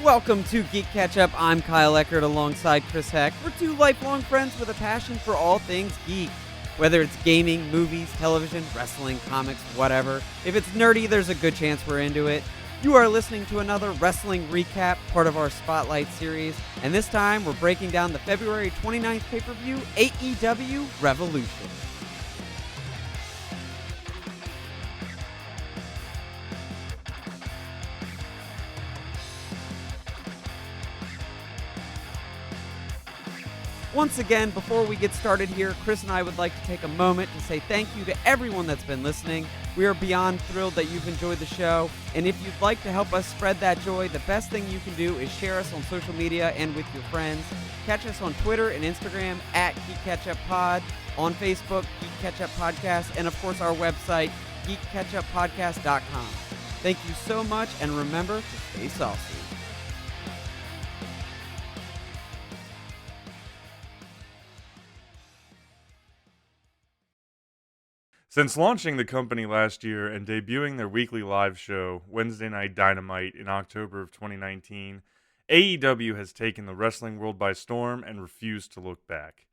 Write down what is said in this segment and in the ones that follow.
Welcome to GeeK KetchUp. I'm Kyle Eckert alongside Chris Heck. We're two lifelong friends with a passion for all things geek. Whether it's gaming, movies, television, wrestling, comics, whatever. If it's nerdy, there's a good chance we're into it. You are listening to another wrestling recap, part of our Spotlight series. And this time, we're breaking down the February 29th pay-per-view, AEW Revolution. Once again, before we get started here, Chris and I would like to take a moment to say thank you to everyone that's been listening. We are beyond thrilled that you've enjoyed the show, and if you'd like to help us spread that joy, the best thing you can do is share us on social media and with your friends. Catch us on Twitter and Instagram at GeeK on Facebook, GeeK Podcast, and of course our website, GeeKKetchUpPodcast.com. Thank you so much, and remember to stay saucy. Since launching the company last year and debuting their weekly live show, Wednesday Night Dynamite, in October of 2019, AEW has taken the wrestling world by storm and refused to look back.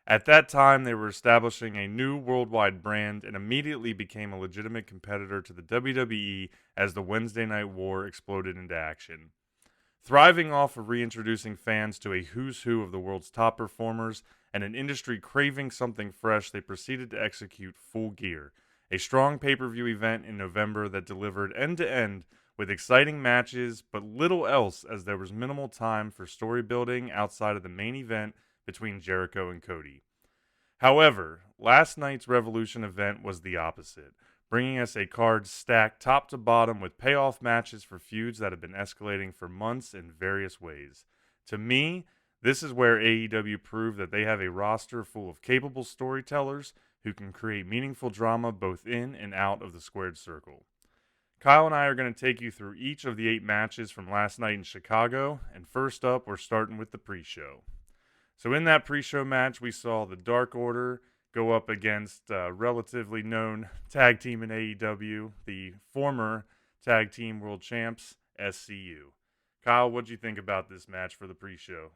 At that time, they were establishing a new worldwide brand and immediately became a legitimate competitor to the WWE as the Wednesday Night War exploded into action. Thriving off of reintroducing fans to a who's who of the world's top performers and an industry craving something fresh, they proceeded to execute Full Gear, a strong pay-per-view event in November that delivered end-to-end with exciting matches, but little else as there was minimal time for story building outside of the main event between Jericho and Cody. However, last night's Revolution event was the opposite, bringing us a card stacked top to bottom with payoff matches for feuds that have been escalating for months in various ways. To me, this is where AEW proved that they have a roster full of capable storytellers who can create meaningful drama both in and out of the squared circle. Kyle and I are going to take you through each of the 8 matches from last night in Chicago, and first up, we're starting with the pre-show. So in that pre-show match, we saw the Dark Order go up against a relatively known tag team in AEW, the former tag team world champs, SCU. Kyle, what'd you think about this match for the pre-show?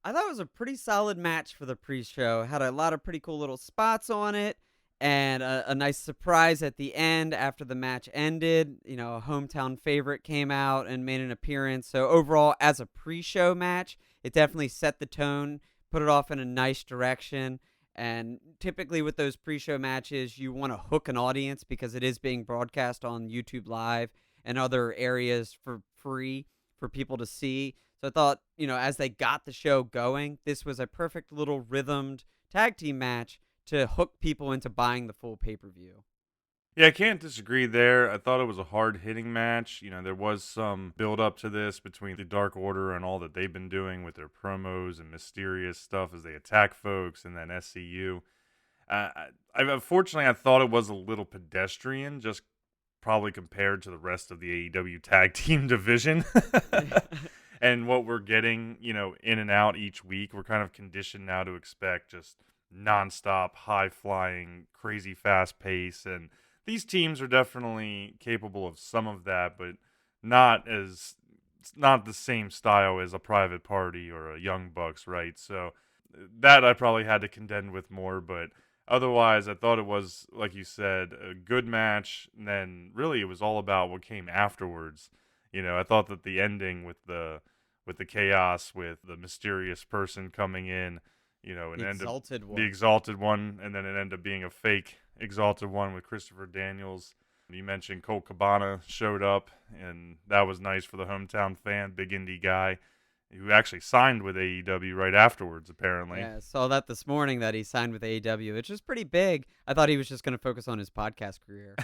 I thought it was a pretty solid match for the pre-show. Had a lot of pretty cool little spots on it, and a nice surprise at the end after the match ended. You know, a hometown favorite came out and made an appearance. So overall, as a pre-show match, it definitely set the tone, put it off in a nice direction. And typically with those pre-show matches, you want to hook an audience because it is being broadcast on YouTube Live and other areas for free for people to see. So I thought, as they got the show going, this was a perfect little rhythmed tag team match to hook people into buying the full pay-per-view. Yeah, I can't disagree there. I thought it was a hard-hitting match. There was some build-up to this between the Dark Order and all that they've been doing with their promos and mysterious stuff as they attack folks, and then SCU. Unfortunately, I thought it was a little pedestrian, just probably compared to the rest of the AEW tag team division. And what we're getting, in and out each week, we're kind of conditioned now to expect just nonstop, high-flying, crazy fast pace. And these teams are definitely capable of some of that, but not the same style as a Private Party or a Young Bucks, right? So that I probably had to contend with more, but otherwise, I thought it was, like you said, a good match. And then really it was all about what came afterwards. I thought that the ending with the chaos, with the mysterious person coming in, and the exalted one, and then it ended up being a fake exalted one with Christopher Daniels. You mentioned Colt Cabana showed up, and that was nice for the hometown fan, big indie guy, who actually signed with AEW right afterwards, apparently. Yeah, I saw that this morning that he signed with AEW, which is pretty big. I thought he was just going to focus on his podcast career.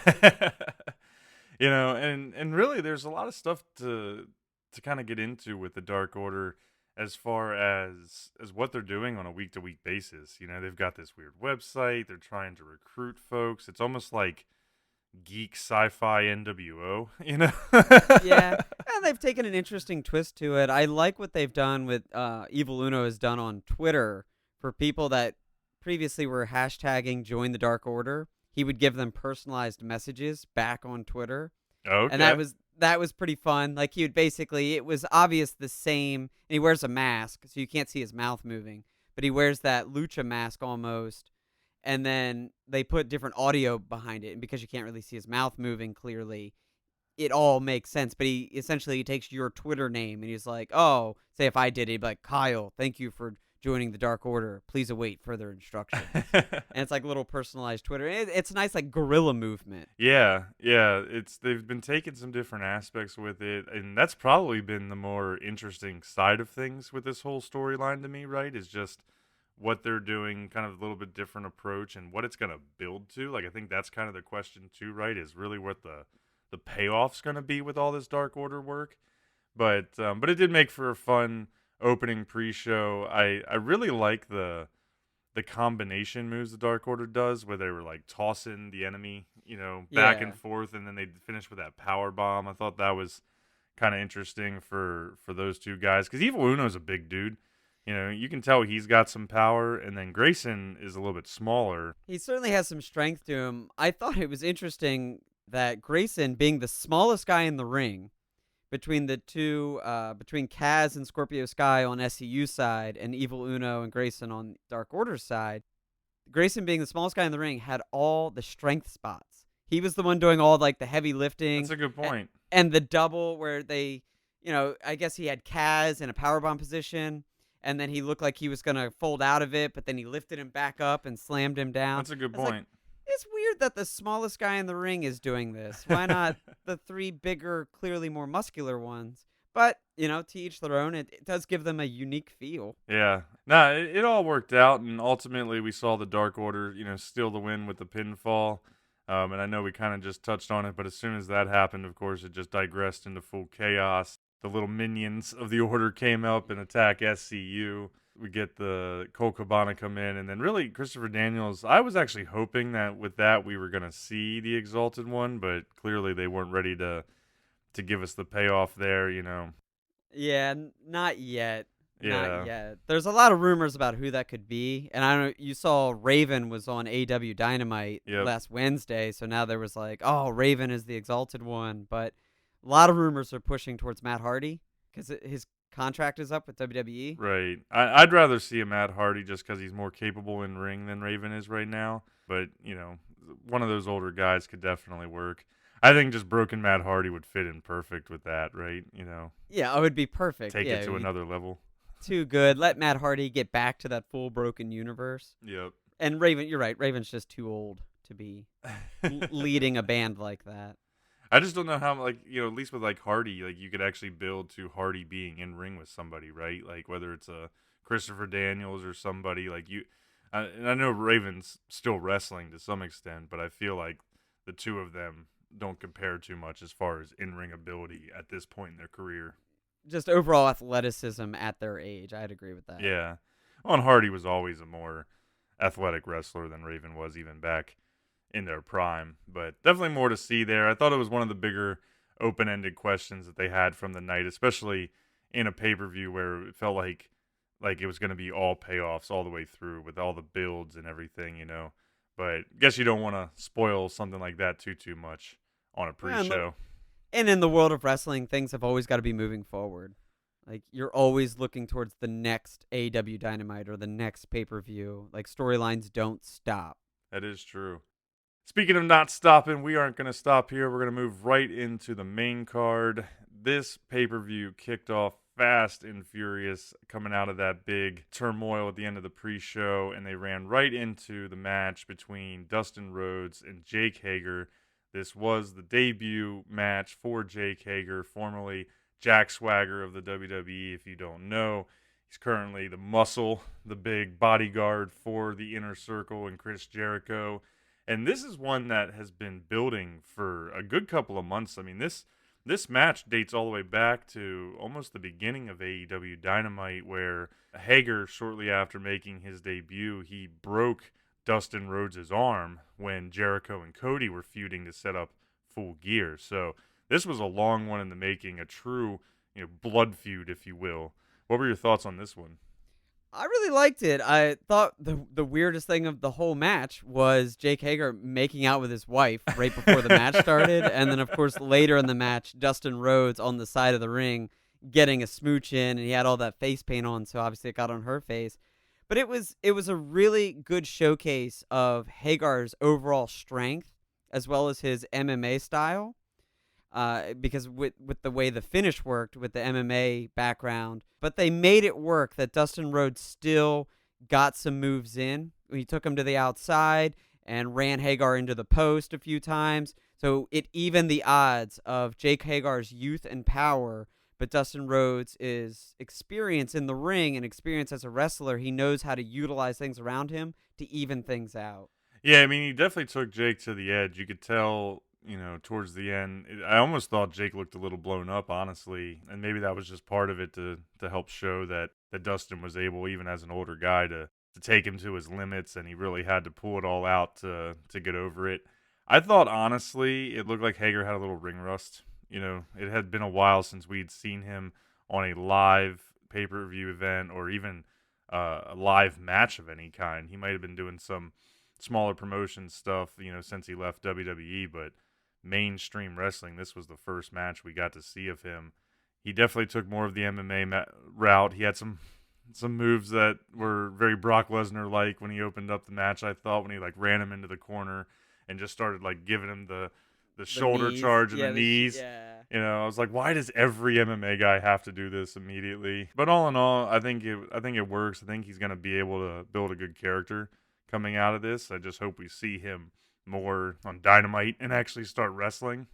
And really there's a lot of stuff to kind of get into with the Dark Order as far as what they're doing on a week-to-week basis. They've got this weird website. They're trying to recruit folks. It's almost like geek sci-fi NWO, Yeah, and they've taken an interesting twist to it. I like what they've done with Evil Uno has done on Twitter for people that previously were hashtagging Join the Dark Order. He would give them personalized messages back on Twitter. Okay. And that was pretty fun. Like, he would basically, it was obvious the same, and he wears a mask, so you can't see his mouth moving, but he wears that lucha mask almost, and then they put different audio behind it, and because you can't really see his mouth moving clearly, it all makes sense. But he takes your Twitter name and he's like, oh, say if I did it, he'd be like, Kyle, thank you for joining the Dark Order. Please await further instructions. And it's like little personalized Twitter. It's a nice like guerrilla movement. Yeah, yeah. They've been taking some different aspects with it, and that's probably been the more interesting side of things with this whole storyline to me, right? Is just what they're doing, kind of a little bit different approach and what it's gonna build to. Like I think that's kind of the question too, right? Is really what the payoff's gonna be with all this Dark Order work. But it did make for a fun opening pre-show. I really like the combination moves the Dark Order does, where they were like tossing the enemy, back and Yeah. forth, and then they finish with that power bomb. I thought that was kind of interesting for those two guys because Evil Uno's a big dude. You can tell he's got some power, and then Grayson is a little bit smaller. He certainly has some strength to him. I thought it was interesting that Grayson, being the smallest guy in the ring, between the two, between Kaz and Scorpio Sky on SCU side, and Evil Uno and Grayson on Dark Order side, Grayson being the smallest guy in the ring had all the strength spots. He was the one doing all like the heavy That's lifting a good point. and the double where they, I guess he had Kaz in a powerbomb position, and then he looked like he was gonna fold out of it, but then he lifted him back up and slammed him down. That's a good I was like, point. it's weird that the smallest guy in the ring is doing this. Why not the three bigger, clearly more muscular ones? But, to each their own. It does give them a unique feel. Yeah. Nah, it all worked out, and ultimately we saw the Dark Order, steal the win with the pinfall. And I know we kind of just touched on it, but as soon as that happened, of course, it just digressed into full chaos. The little minions of the Order came up and attack SCU. We get the Cole Cabana come in, and then really Christopher Daniels. I was actually hoping that with that we were going to see the Exalted One, but clearly they weren't ready to give us the payoff there. Yeah, not yet. Not Yeah. yet. There's a lot of rumors about who that could be. And I don't know, you saw Raven was on AEW Dynamite Yep. last Wednesday. So now there was like, oh, Raven is the Exalted One. But a lot of rumors are pushing towards Matt Hardy because his contract is up with WWE. Right. I'd rather see a Matt Hardy just because he's more capable in ring than Raven is right now. But, one of those older guys could definitely work. I think just broken Matt Hardy would fit in perfect with that, right? Yeah, it would be perfect. Take Yeah, it it to would be another level. too good. Let Matt Hardy get back to that full broken universe. Yep. And Raven, you're right. Raven's just too old to be leading a band like that. I just don't know how, like, at least with like Hardy, like you could actually build to Hardy being in ring with somebody, right? Like whether it's a Christopher Daniels or somebody like you. And I know Raven's still wrestling to some extent, but I feel like the two of them don't compare too much as far as in ring ability at this point in their career. Just overall athleticism at their age. I'd agree with that. Yeah. Well, and Hardy was always a more athletic wrestler than Raven was even back in their prime. But definitely more to see there. I thought it was one of the bigger open-ended questions that they had from the night, especially in a pay-per-view where it felt like it was going to be all payoffs all the way through with all the builds and everything. But I guess you don't want to spoil something like that too much on a pre-show. And in the world of wrestling, things have always got to be moving forward. Like, you're always looking towards the next AEW Dynamite or the next pay-per-view. Like, storylines don't stop. That is true. Speaking of not stopping, we aren't going to stop here. We're going to move right into the main card. This pay-per-view kicked off fast and furious coming out of that big turmoil at the end of the pre-show, and they ran right into the match between Dustin Rhodes and Jake Hager. This was the debut match for Jake Hager, formerly Jack Swagger of the WWE, if you don't know. He's currently the Muscle, the big bodyguard for the Inner Circle and Chris Jericho. And this is one that has been building for a good couple of months. I mean, this match dates all the way back to almost the beginning of AEW Dynamite, where Hager, shortly after making his debut, he broke Dustin Rhodes' arm when Jericho and Cody were feuding to set up Full Gear. So this was a long one in the making, a true blood feud, if you will. What were your thoughts on this one? I really liked it. I thought the weirdest thing of the whole match was Jake Hager making out with his wife right before the match started, and then of course later in the match, Dustin Rhodes on the side of the ring getting a smooch in, and he had all that face paint on, so obviously it got on her face. But it was a really good showcase of Hagar's overall strength as well as his MMA style. Because with the way the finish worked with the MMA background, but they made it work that Dustin Rhodes still got some moves in. He took him to the outside and ran Hagar into the post a few times. So it evened the odds of Jake Hagar's youth and power, but Dustin Rhodes' is experience in the ring and experience as a wrestler. He knows how to utilize things around him to even things out. Yeah, I mean, he definitely took Jake to the edge. You could tell, towards the end. I almost thought Jake looked a little blown up, honestly, and maybe that was just part of it to help show that Dustin was able, even as an older guy, to take him to his limits, and he really had to pull it all out to get over it. I thought, honestly, it looked like Hager had a little ring rust. It had been a while since we'd seen him on a live pay-per-view event or even a live match of any kind. He might have been doing some smaller promotion stuff, since he left WWE, but mainstream wrestling, this was the first match we got to see of him. He definitely took more of the MMA route. He had some moves that were very Brock Lesnar like when he opened up the match. I thought when he ran him into the corner and just started giving him the shoulder knees. charge and Yeah, the knees. yeah. I was like, why does every MMA guy have to do this immediately? But all in all, I think it works. I think he's going to be able to build a good character coming out of this. I just hope we see him more on Dynamite and actually start wrestling.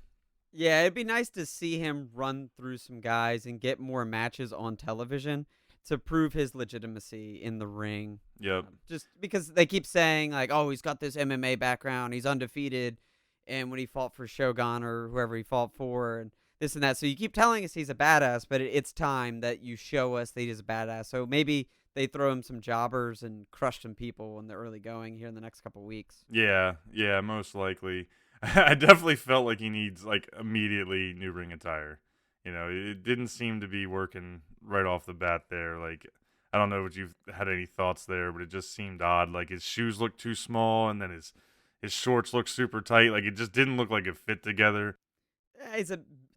Yeah, it'd be nice to see him run through some guys and get more matches on television to prove his legitimacy in the ring. Yep. Just because they keep saying, oh, he's got this MMA background, he's undefeated, and when he fought for Shogun or whoever he fought for, and this and that. So you keep telling us he's a badass, but it's time that you show us that he's a badass. So maybe they throw him some jobbers and crush some people in the early going here in the next couple weeks. Yeah, most likely. I definitely felt like he needs immediately new ring attire. It didn't seem to be working right off the bat there. I don't know if you've had any thoughts there, but it just seemed odd. His shoes looked too small, and then his shorts looked super tight. It just didn't look like it fit together. He's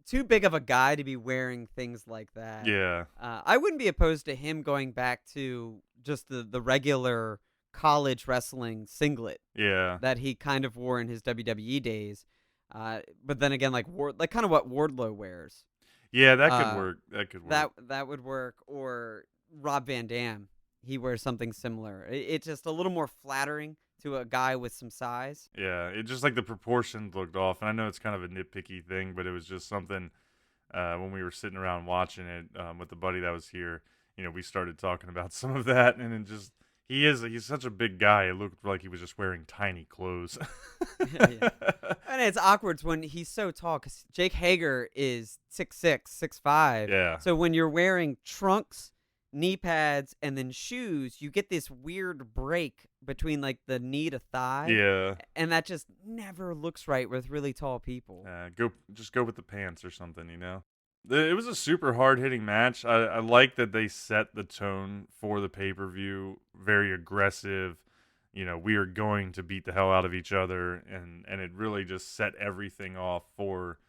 too big of a guy to be wearing things like that. Yeah. I wouldn't be opposed to him going back to just the regular college wrestling singlet. Yeah. That he kind of wore in his WWE days. But then again, kind of what Wardlow wears. Yeah, that could work. That could work. That would work. Or Rob Van Dam, he wears something similar. It's just a little more flattering to a guy with some size. Yeah, it just the proportions looked off, and I know it's kind of a nitpicky thing, but it was just something when we were sitting around watching it with the buddy that was here. We started talking about some of that, and it just he's such a big guy. It looked like he was just wearing tiny clothes. Yeah. And it's awkward when he's so tall because Jake Hager is 6'6", 6'5". Yeah. So when you're wearing trunks, knee pads, and then shoes, you get this weird break between the knee to thigh. Yeah. And that just never looks right with really tall people. Go with the pants or something, It was a super hard-hitting match. I like that they set the tone for the pay-per-view, very aggressive. We are going to beat the hell out of each other, and it really just set everything off for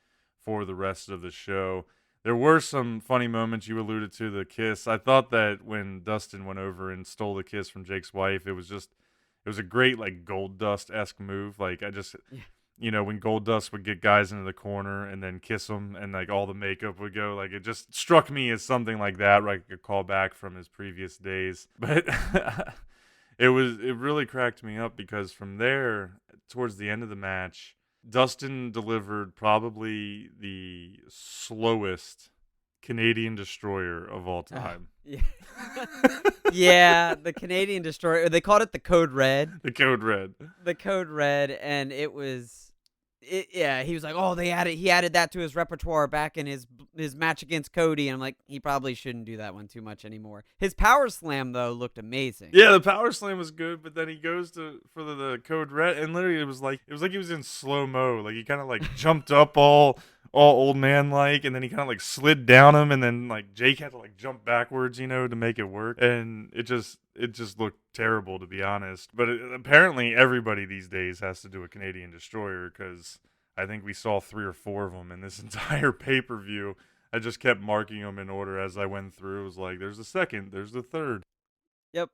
the rest of the show. There were some funny moments. You alluded to the kiss. I thought that when Dustin went over and stole the kiss from Jake's wife, it was a great Gold Dust-esque move. Yeah. When Gold Dust would get guys into the corner and then kiss them and all the makeup would go, it just struck me as something like that, a callback from his previous days. But it really cracked me up because from there, towards the end of the match, Dustin delivered probably the slowest Canadian Destroyer of all time. Yeah. Yeah, the Canadian Destroyer. They called it the Code Red. The Code Red. The Code Red, and it was... yeah, he was like, oh, he added that to his repertoire back in his match against Cody, and I'm like, he probably shouldn't do that one too much anymore. His power slam though looked amazing. Yeah, the power slam was good, but then he goes for the Code Red, and literally it was like he was in slow mo. He kind of jumped up all all old man like, and then he kind of like slid down him, and then like Jake had to like jump backwards, to make it work, and it just looked terrible, to be honest. But apparently everybody these days has to do a Canadian Destroyer, because I think we saw 3 or 4 of them in this entire pay-per-view. I just kept marking them in order as I went through. It was like, there's the second, there's the third. Yep.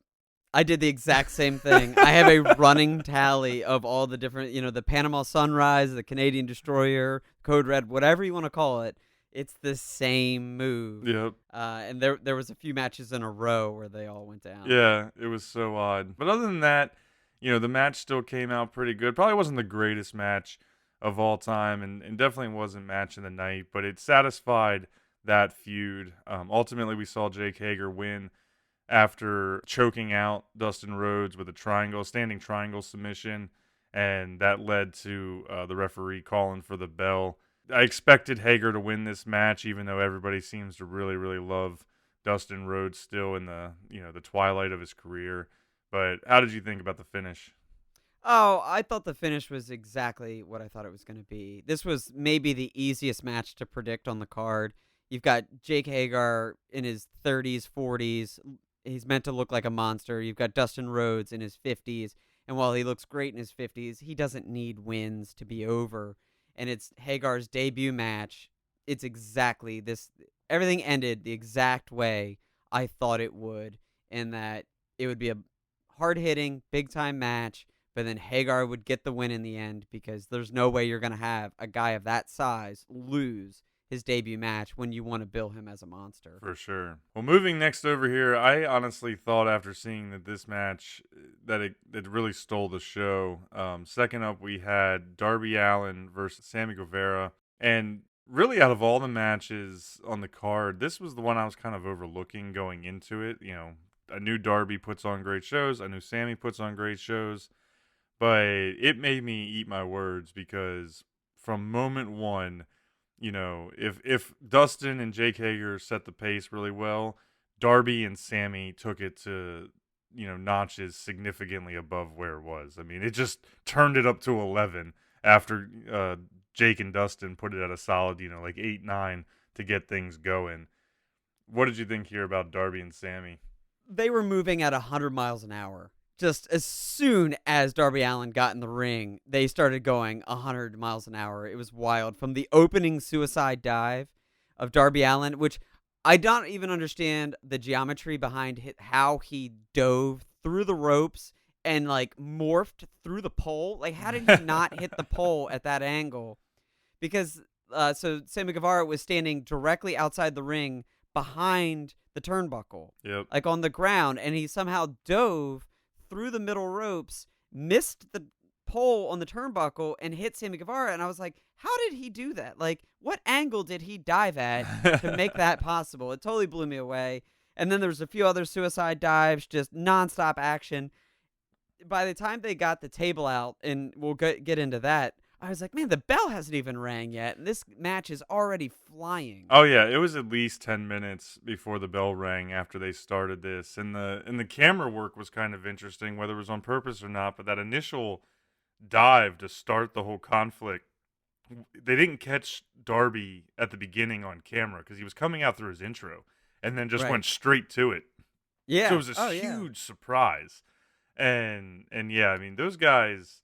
I did the exact same thing. I have a running tally of all the different, the Panama Sunrise, the Canadian Destroyer, Code Red, whatever you want to call it. It's the same move. Yep. And there was a few matches in a row where they all went down. Yeah, it was so odd. But other than that, the match still came out pretty good. Probably wasn't the greatest match of all time, and definitely wasn't match of the night, but it satisfied that feud. Ultimately, we saw Jake Hager win after choking out Dustin Rhodes with a standing triangle submission, and that led to the referee calling for the bell. I expected Hager to win this match, even though everybody seems to really, really love Dustin Rhodes still in the twilight of his career. But how did you think about the finish? Oh, I thought the finish was exactly what I thought it was going to be. This was maybe the easiest match to predict on the card. You've got Jake Hager in his 30s, 40s. He's meant to look like a monster. You've got Dustin Rhodes in his 50s. And while he looks great in his 50s, he doesn't need wins to be over. And it's Hagar's debut match. It's exactly this. Everything ended the exact way I thought it would, in that it would be a hard-hitting, big-time match, but then Hagar would get the win in the end, because there's no way you're going to have a guy of that size lose his debut match when you want to bill him as a monster. For sure. Well, moving next over here, I honestly thought after seeing that this match that it really stole the show. Second up, we had Darby Allin versus Sammy Guevara, and really out of all the matches on the card, this was the one I was kind of overlooking going into it. I knew Darby puts on great shows. I knew Sammy puts on great shows. But it made me eat my words, because from moment one, if Dustin and Jake Hager set the pace really well, Darby and Sammy took it to, notches significantly above where it was. I mean, it just turned it up to 11 after Jake and Dustin put it at a solid, like 8, 9 to get things going. What did you think here about Darby and Sammy? They were moving at 100 miles an hour. Just as soon as Darby Allin got in the ring, they started going 100 miles an hour. It was wild. From the opening suicide dive of Darby Allin, which I don't even understand the geometry behind how he dove through the ropes and like morphed through the pole. Like, how did he not hit the pole at that angle? Because so Sammy Guevara was standing directly outside the ring behind the turnbuckle, Yep. like on the ground, and he somehow dove through the middle ropes, missed the pole on the turnbuckle, and hit Sammy Guevara. And I was like, how did he do that? Like, what angle did he dive at to make that possible? It totally blew me away. And then there's a few other suicide dives, just nonstop action. By the time they got the table out, and we'll get into that, I was like, man, the bell hasn't even rang yet, and this match is already flying. Oh yeah, it was at least 10 minutes before the bell rang after they started this. And the camera work was kind of interesting, whether it was on purpose or not, but that initial dive to start the whole conflict, they didn't catch Darby at the beginning on camera because he was coming out through his intro and then just went straight to it. Yeah. So it was a huge surprise. And yeah, I mean, those guys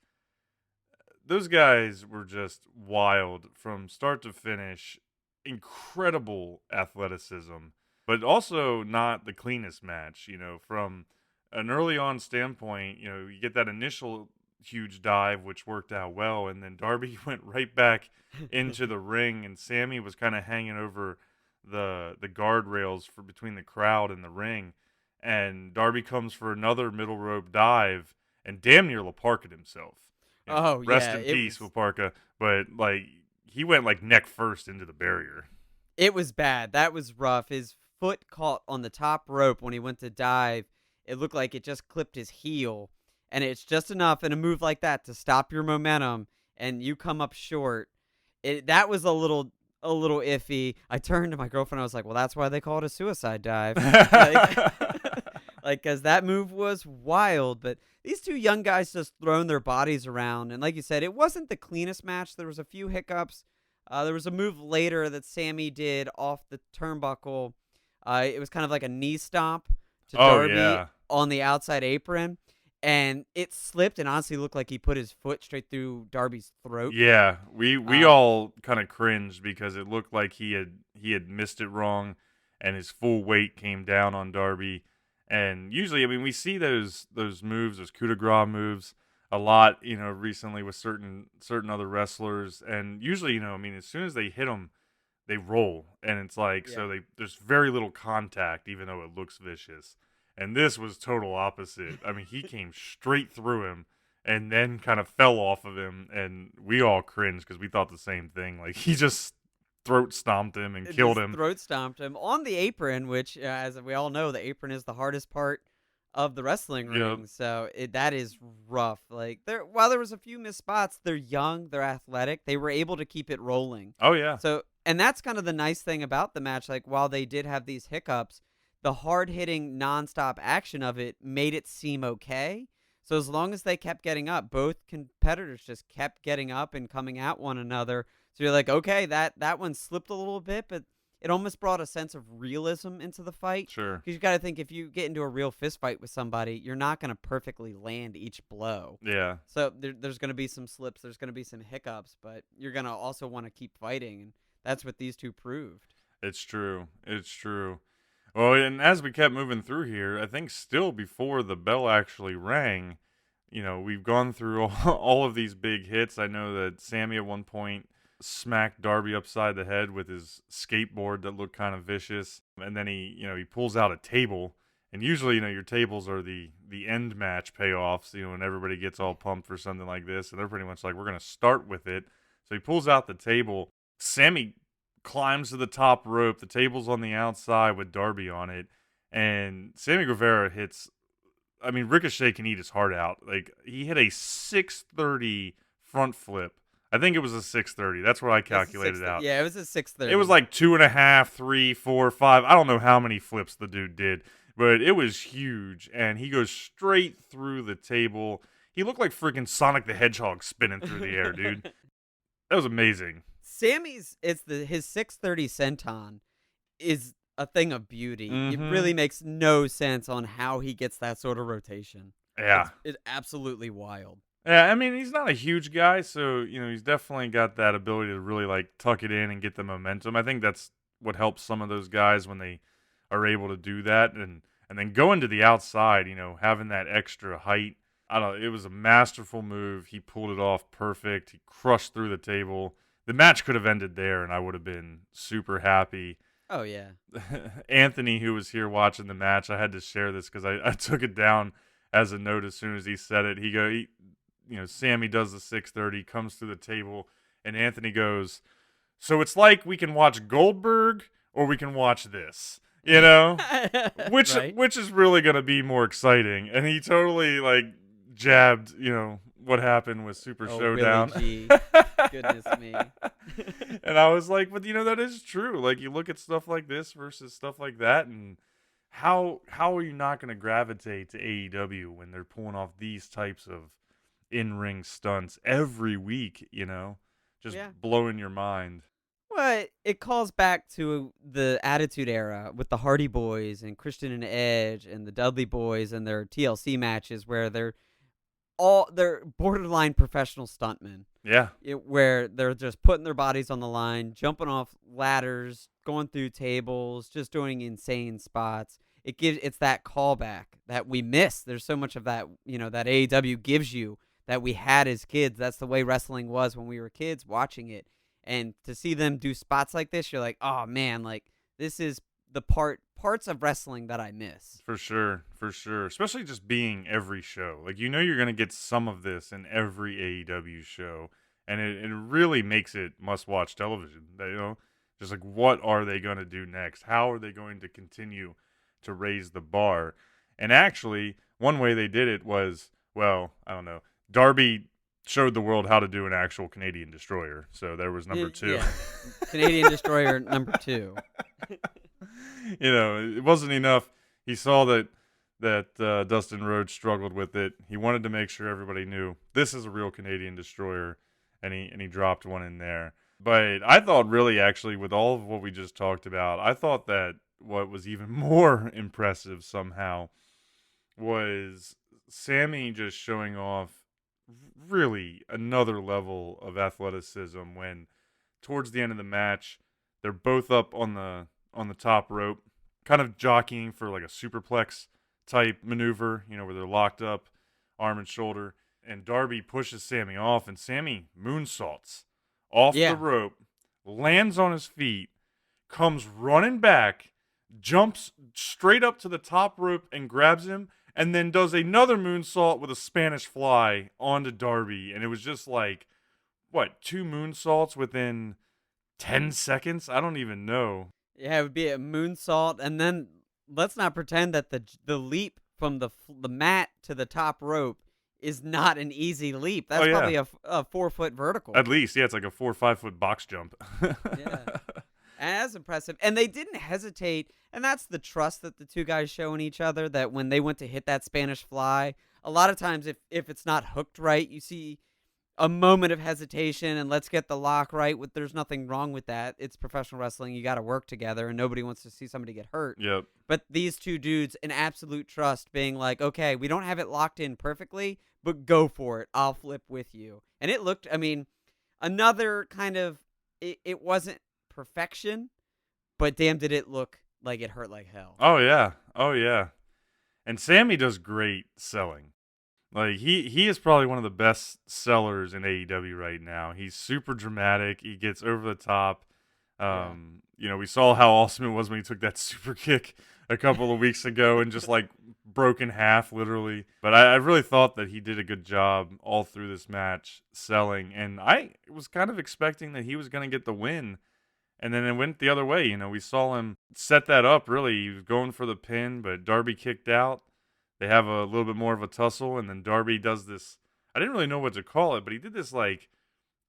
were just wild from start to finish. Incredible athleticism, but also not the cleanest match. From an early on standpoint, you get that initial huge dive, which worked out well, and then Darby went right back into the ring, and Sammy was kind of hanging over the guardrails for between the crowd and the ring, and Darby comes for another middle rope dive and damn near Laparka'd himself. Oh, Rest yeah, in peace, Laparka. But like, he went like neck first into the barrier. It was bad. That was rough. His foot caught on the top rope when he went to dive. It looked like it just clipped his heel, and it's just enough in a move like that to stop your momentum, and you come up short. That was a little iffy. I turned to my girlfriend. I was like, "Well, that's why they call it a suicide dive." Like, because that move was wild. But these two young guys just throwing their bodies around. And like you said, it wasn't the cleanest match. There was a few hiccups. There was a move later that Sammy did off the turnbuckle. It was kind of like a knee stomp to Oh Darby yeah. on the outside apron, and it slipped and honestly looked like he put his foot straight through Darby's throat. Yeah, we Um, all kind of cringed because it looked like he had missed it wrong, and his full weight came down on Darby. And usually, I mean, we see those moves, those coup de grace moves, a lot, recently with certain other wrestlers. And usually, I mean, as soon as they hit them, they roll, and it's like yeah. so there's very little contact, even though it looks vicious. And this was total opposite. I mean, he came straight through him and then kind of fell off of him, and we all cringed because we thought the same thing. Like he just throat stomped him and It killed just him. throat stomped him on the apron, which, as we all know, the apron is the hardest part of the wrestling Yep. ring. So that is rough. Like while there was a few missed spots, they're young, they're athletic, they were able to keep it rolling. Oh yeah. So, and that's kind of the nice thing about the match. Like while they did have these hiccups, the hard hitting nonstop action of it made it seem okay. So as long as they kept getting up, both competitors just kept getting up and coming at one another. So you're like, okay, that one slipped a little bit, but it almost brought a sense of realism into the fight. Sure. Because you got to think, if you get into a real fist fight with somebody, you're not going to perfectly land each blow. Yeah. So there's going to be some slips, there's going to be some hiccups, but you're going to also want to keep fighting, and that's what these two proved. It's true. It's true. Well, and as we kept moving through here, I think still before the bell actually rang, we've gone through all of these big hits. I know that Sammy at one point smacked Darby upside the head with his skateboard that looked kind of vicious, and then he pulls out a table. And usually, your tables are the end match payoffs, and everybody gets all pumped for something like this, and they're pretty much like, we're going to start with it. So he pulls out the table. Sammy climbs to the top rope. The table's on the outside with Darby on it, and Sammy Guevara hits. I mean, Ricochet can eat his heart out. Like he hit a 630 front flip. I think it was a 630. That's what I calculated out. Yeah, it was a 630. It was like 2.5, 3, 4, 5. I don't know how many flips the dude did, but it was huge. And he goes straight through the table. He looked like freaking Sonic the Hedgehog spinning through the air, dude. That was amazing. Sammy's his 630 senton is a thing of beauty. It Mm-hmm. really makes no sense on how he gets that sort of rotation. Yeah. It's absolutely wild. Yeah, I mean, he's not a huge guy, so, he's definitely got that ability to really, like, tuck it in and get the momentum. I think that's what helps some of those guys when they are able to do that. And then going to the outside, having that extra height. I don't know, it was a masterful move. He pulled it off perfect. He crushed through the table. The match could have ended there, and I would have been super happy. Oh, yeah. Anthony, who was here watching the match, I had to share this because I took it down as a note as soon as he said it. Sammy does the 630, comes through the table, and Anthony goes, "So it's like we can watch Goldberg or we can watch this." Which Right? which is really going to be more exciting. And he totally like jabbed, what happened with Super Oh, Showdown. Willie G. Goodness me. And I was like, but that is true. Like you look at stuff like this versus stuff like that, and how are you not going to gravitate to AEW when they're pulling off these types of in-ring stunts every week, just Yeah. blowing your mind. Well, it calls back to the Attitude Era with the Hardy Boys and Christian and Edge and the Dudley Boys and their TLC matches where they're borderline professional stuntmen. Yeah. Where they're just putting their bodies on the line, jumping off ladders, going through tables, just doing insane spots. It's that callback that we miss. There's so much of that, that AEW gives you that we had as kids. That's the way wrestling was when we were kids watching it. And to see them do spots like this, you're like, oh man, like this is the parts of wrestling that I miss. For sure. Especially just being every show. Like you're gonna get some of this in every AEW show. And it really makes it must watch television. Just like what are they gonna do next? How are they going to continue to raise the bar? And actually, one way they did it was, well, I don't know. Darby showed the world how to do an actual Canadian destroyer. So there was number 2. Yeah. Canadian Destroyer number 2. It wasn't enough. He saw that Dustin Rhodes struggled with it. He wanted to make sure everybody knew this is a real Canadian destroyer, and he dropped one in there. But I thought really actually with all of what we just talked about, I thought that what was even more impressive somehow was Sammy just showing off really another level of athleticism when towards the end of the match they're both up on the top rope, kind of jockeying for like a superplex type maneuver, where they're locked up arm and shoulder, and Darby pushes Sammy off and Sammy moonsaults off the Yeah. rope, lands on his feet, comes running back, jumps straight up to the top rope and grabs him, and then does another moonsault with a Spanish fly onto Darby. And it was just like, what, two moonsaults within 10 seconds? I don't even know. Yeah, it would be a moonsault, and then let's not pretend that the leap from the mat to the top rope is not an easy leap. Oh, That's yeah. probably a 4-foot vertical. At least, yeah, it's like a 4 or 5 foot box jump. Yeah. And that's impressive. And they didn't hesitate. And that's the trust that the two guys show in each other, that when they went to hit that Spanish fly, a lot of times if it's not hooked right, you see a moment of hesitation and let's get the lock right. There's nothing wrong with that. It's professional wrestling. You got to work together and nobody wants to see somebody get hurt. Yep. But these two dudes, in absolute trust, being like, okay, we don't have it locked in perfectly, but go for it. I'll flip with you. And it looked, I mean, another kind of, it wasn't perfection, but damn, did it look like it hurt like hell. Oh, yeah. Oh, yeah. And Sammy does great selling. Like he is probably one of the best sellers in AEW right now. He's super dramatic. He gets over the top. We saw how awesome it was when he took that super kick a couple of weeks ago and just like broke in half, literally. But I really thought that he did a good job all through this match selling, and I was kind of expecting that he was going to get the win. And then it went the other way. We saw him set that up, really. He was going for the pin, but Darby kicked out. They have a little bit more of a tussle, and then Darby does this. I didn't really know what to call it, but he did this, like,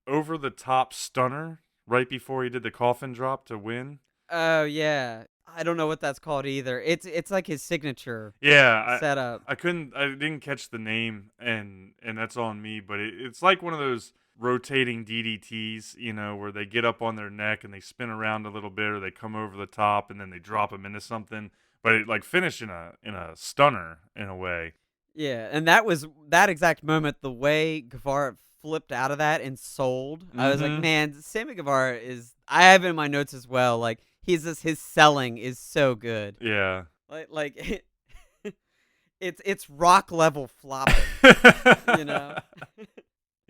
over-the-top stunner right before he did the coffin drop to win. Oh, yeah. I don't know what that's called either. It's like his signature Yeah, setup. I didn't catch the name, and that's on me, but it's like one of those rotating DDTs, where they get up on their neck and they spin around a little bit, or they come over the top and then they drop them into something, but it like finish in a stunner in a way. Yeah, and that was that exact moment, the way Guevara flipped out of that and sold. I was like, Mm-hmm. man, Sammy Guevara is. I have it in my notes as well. Like his selling is so good. Yeah. Like it's rock level flopping. You know.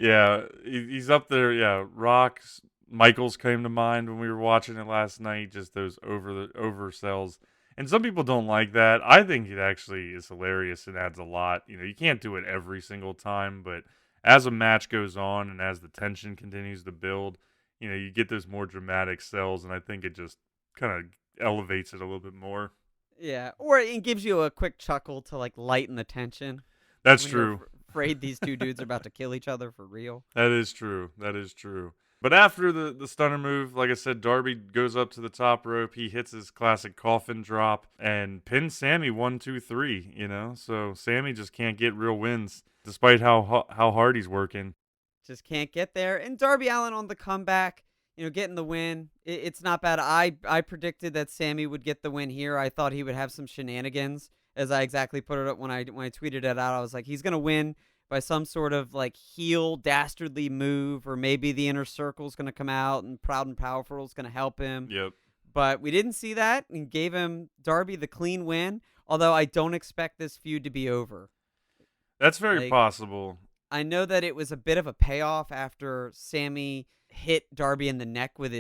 Yeah, he's up there. Yeah, Rocks. Michaels came to mind when we were watching it last night. Just those oversells, and some people don't like that. I think it actually is hilarious and adds a lot. You can't do it every single time, but as a match goes on and as the tension continues to build, you get those more dramatic sells, and I think it just kind of elevates it a little bit more. Yeah, or it gives you a quick chuckle to like lighten the tension That's when you're true. afraid these two dudes are about to kill each other for real. That is true. That is true. But after the stunner move, like I said, Darby goes up to the top rope. He hits his classic coffin drop and pins Sammy 1, 2, 3. So Sammy just can't get real wins, despite how hard he's working. Just can't get there. And Darby Allin on the comeback, getting the win. It's not bad. I predicted that Sammy would get the win here. I thought he would have some shenanigans, as I exactly put it up when I tweeted it out. I was like, he's gonna win by some sort of like heel dastardly move, or maybe the inner circle's gonna come out and Proud and Powerful is gonna help him. Yep. But we didn't see that and gave him Darby the clean win. Although I don't expect this feud to be over. That's very Like, possible. I know that it was a bit of a payoff after Sammy hit Darby in the neck with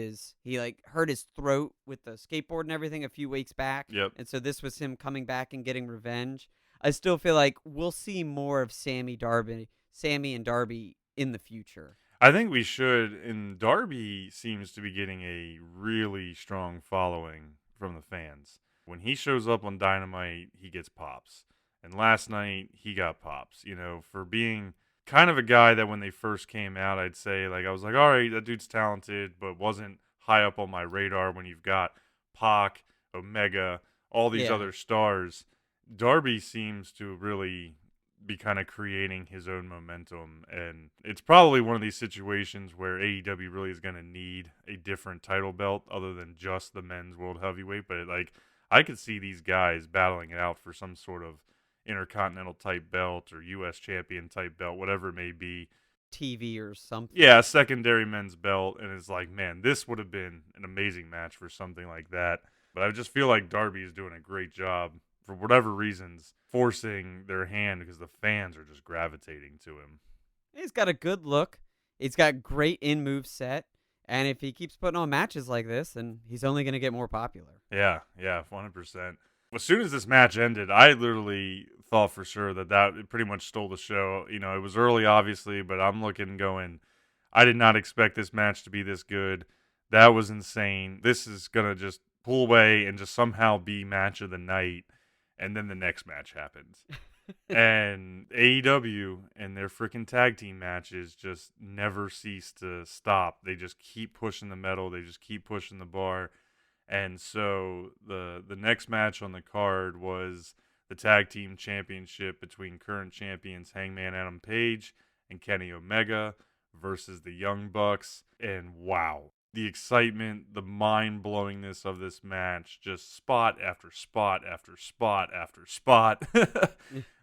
he like hurt his throat with the skateboard and everything a few weeks back. Yep. And so this was him coming back and getting revenge. I still feel like we'll see more of Sammy and Darby in the future. I think we should, and Darby seems to be getting a really strong following from the fans. When he shows up on Dynamite, he gets pops. And last night, he got pops, for being kind of a guy that when they first came out, I'd say, like, I was like, all right, that dude's talented, but wasn't high up on my radar when you've got Pac, Omega, all these Yeah. other stars. Darby seems to really be kind of creating his own momentum. And it's probably one of these situations where AEW really is going to need a different title belt other than just the men's world heavyweight. But like, I could see these guys battling it out for some sort of intercontinental type belt or U.S. champion type belt, whatever it may be. TV or something. Yeah, a secondary men's belt. And it's like, man, this would have been an amazing match for something like that. But I just feel like Darby is doing a great job, for whatever reasons, forcing their hand because the fans are just gravitating to him. He's got a good look. He's got great in-move set. And if he keeps putting on matches like this, then he's only going to get more popular. Yeah, 100%. As soon as this match ended, I literally thought for sure that it pretty much stole the show. You know, it was early, obviously, but I'm looking going, I did not expect this match to be this good. That was insane. This is going to just pull away and just somehow be match of the night. And then the next match happens. And AEW and their freaking tag team matches just never cease to stop. They just keep pushing the metal. They just keep pushing the bar. And so the next match on the card was the tag team championship between current champions Hangman Adam Page and Kenny Omega versus the Young Bucks. And wow, the excitement, the mind-blowingness of this match, just spot after spot after spot after spot.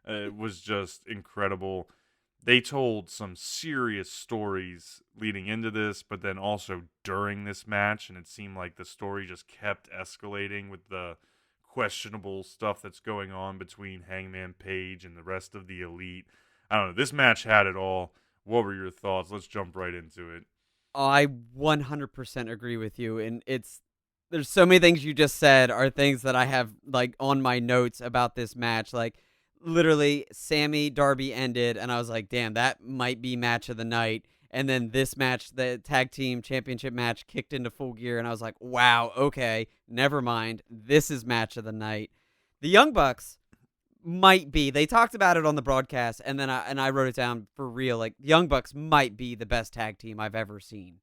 It was just incredible. They told some serious stories leading into this, but then also during this match, and it seemed like the story just kept escalating with the questionable stuff that's going on between Hangman Page and the rest of the Elite. I don't know. This match had it all. What were your thoughts? Let's jump right into it. I 100% agree with you, and there's so many things you just said are things that I have like on my notes about this match. Like literally, Sammy Darby ended, and I was like, "Damn, that might be match of the night." And then this match, the tag team championship match, kicked into full gear, and I was like, "Wow, okay, never mind. This is match of the night." The Young Bucks might be. They talked about it on the broadcast, and then I wrote it down for real. Like, the Young Bucks might be the best tag team I've ever seen.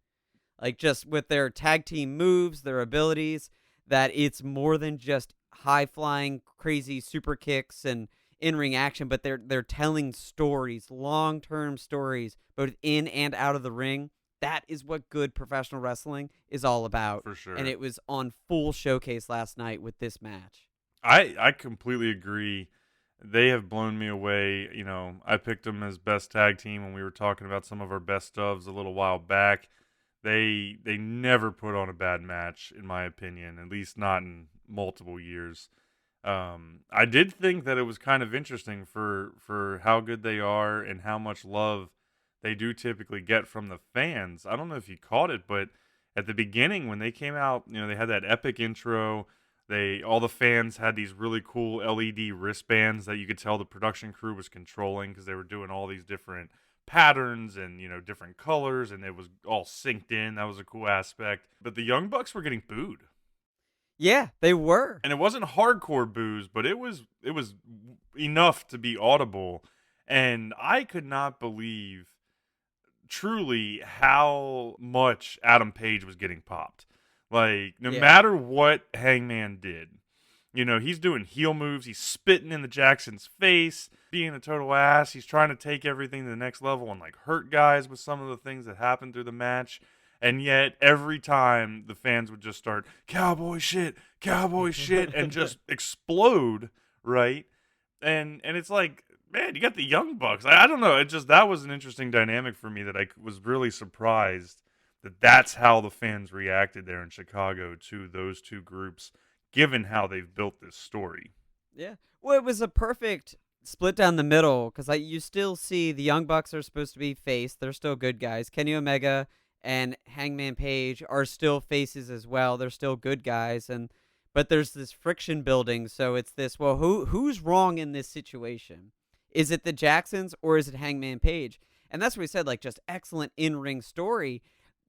Like, just with their tag team moves, their abilities, that it's more than just high-flying, crazy super kicks and in-ring action, but they're telling stories, long-term stories, both in and out of the ring. That is what good professional wrestling is all about. For sure. And it was on full showcase last night with this match. I completely agree. They have blown me away. You know, I picked them as best tag team when we were talking about some of our best ofs a little while back. They never put on a bad match, in my opinion, at least not in multiple years. I did think that it was kind of interesting for how good they are and how much love they do typically get from the fans. I don't know if you caught it, but at the beginning when they came out, you know, they had that epic intro. All the fans had these really cool LED wristbands that you could tell the production crew was controlling because they were doing all these different patterns and, you know, different colors, and it was all synced in. That was a cool aspect. But the Young Bucks were getting booed. Yeah, they were. And it wasn't hardcore boos, but it was enough to be audible. And I could not believe truly how much Adam Page was getting popped. Like, no matter what Hangman did, you know, he's doing heel moves. He's spitting in the Jackson's face, being a total ass. He's trying to take everything to the next level and, like, hurt guys with some of the things that happened through the match. And yet, every time the fans would just start, cowboy shit, and just explode, right? And it's like, man, you got the Young Bucks. I don't know. That was an interesting dynamic for me that I was really surprised that's how the fans reacted there in Chicago to those two groups, given how they've built this story. Yeah. Well, it was a perfect split down the middle because you still see the Young Bucks are supposed to be face. They're still good guys. Kenny Omega and Hangman Page are still faces as well. They're still good guys, but there's this friction building. So it's this. Well, who's wrong in this situation? Is it the Jacksons or is it Hangman Page? And that's what we said. Like, just excellent in-ring story.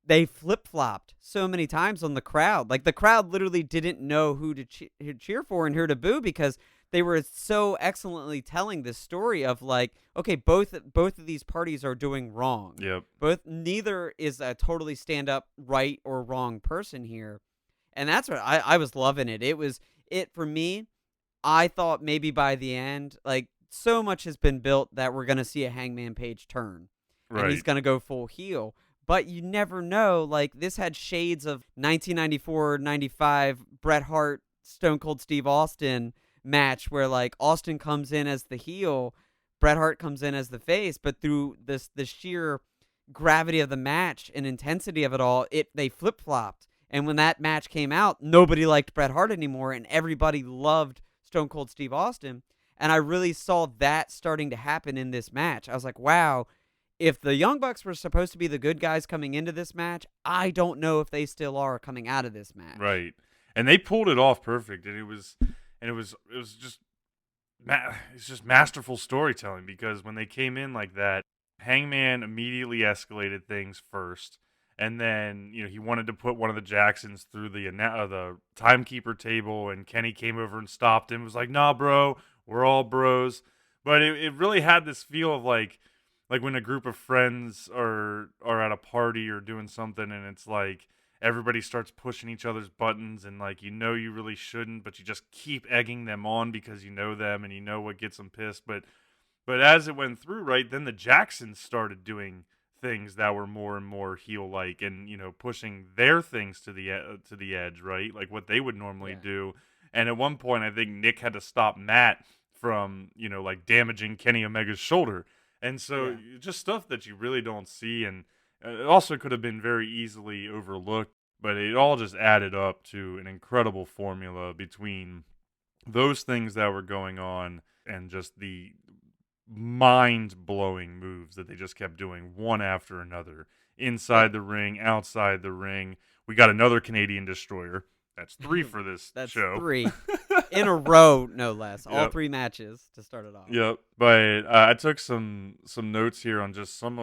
They flip-flopped so many times on the crowd. Like, the crowd literally didn't know who to cheer for and who to boo because they were so excellently telling this story of, like, okay, both of these parties are doing wrong. Yep. Neither is a totally stand-up right or wrong person here. And that's what I was loving it. For me, I thought maybe by the end, like, so much has been built that we're going to see a Hangman Page turn, and he's Right. going to go full heel. But you never know. Like, this had shades of 1994-95 Bret Hart, Stone Cold Steve Austin match where, like, Austin comes in as the heel, Bret Hart comes in as the face, but through the sheer gravity of the match and intensity of it all, they flip-flopped. And when that match came out, nobody liked Bret Hart anymore, and everybody loved Stone Cold Steve Austin. And I really saw that starting to happen in this match. I was like, wow, if the Young Bucks were supposed to be the good guys coming into this match, I don't know if they still are coming out of this match. Right. And they pulled it off perfect. And it was just it's just masterful storytelling, because when they came in like that, Hangman immediately escalated things first, and then he wanted to put one of the Jacksons through the timekeeper table, and Kenny came over and stopped him. Was like, "Nah, bro, we're all bros." But it really had this feel of like when a group of friends are at a party or doing something, and it's like everybody starts pushing each other's buttons, and like you really shouldn't, but you just keep egging them on because you know them and you know what gets them pissed. But as it went through, right, then the Jacksons started doing things that were more and more heel like, and pushing their things to the edge, right, like what they would normally do. And at one point, I think Nick had to stop Matt from like damaging Kenny Omega's shoulder. And so just stuff that you really don't see, and it also could have been very easily overlooked, but it all just added up to an incredible formula between those things that were going on and just the mind-blowing moves that they just kept doing one after another, inside the ring, outside the ring. We got another Canadian Destroyer. That's 3 for this That's show. 3 in a row, no less. All Yep. 3 matches to start it off. Yep. But I took some notes here on just some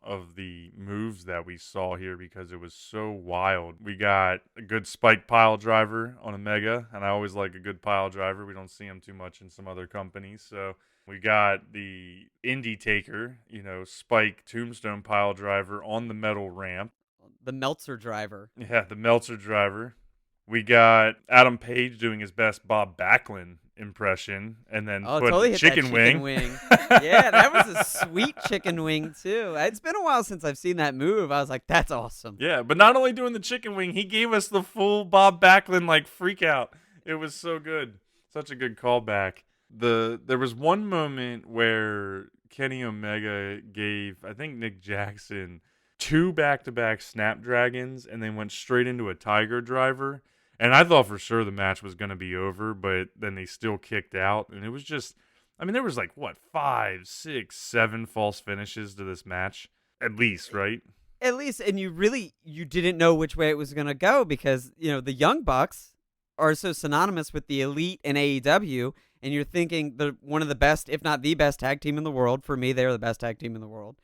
of the moves that we saw here, because it was so wild. We got a good spike pile driver on Omega, and I always like a good pile driver. We don't see them too much in some other companies. So we got the Indie Taker, spike tombstone pile driver on the metal ramp. The Meltzer driver. Yeah, the Meltzer driver. We got Adam Page doing his best Bob Backlund impression, and then put totally hit chicken that wing. chicken wing. Yeah, that was a sweet chicken wing too. It's been a while since I've seen that move. I was like, that's awesome. Yeah, but not only doing the chicken wing, he gave us the full Bob Backlund like freak out. It was so good. Such a good callback. There was one moment where Kenny Omega gave, I think, Nick Jackson 2 back-to-back Snapdragons, and then went straight into a Tiger driver. And I thought for sure the match was going to be over, but then they still kicked out. And it was just, I mean, there was like, what, 5, 6, 7 false finishes to this match? At least, right? At least, and you didn't know which way it was going to go, because, the Young Bucks are so synonymous with the Elite and AEW, and you're thinking they're one of the best, if not the best tag team in the world. For me, they're the best tag team in the world.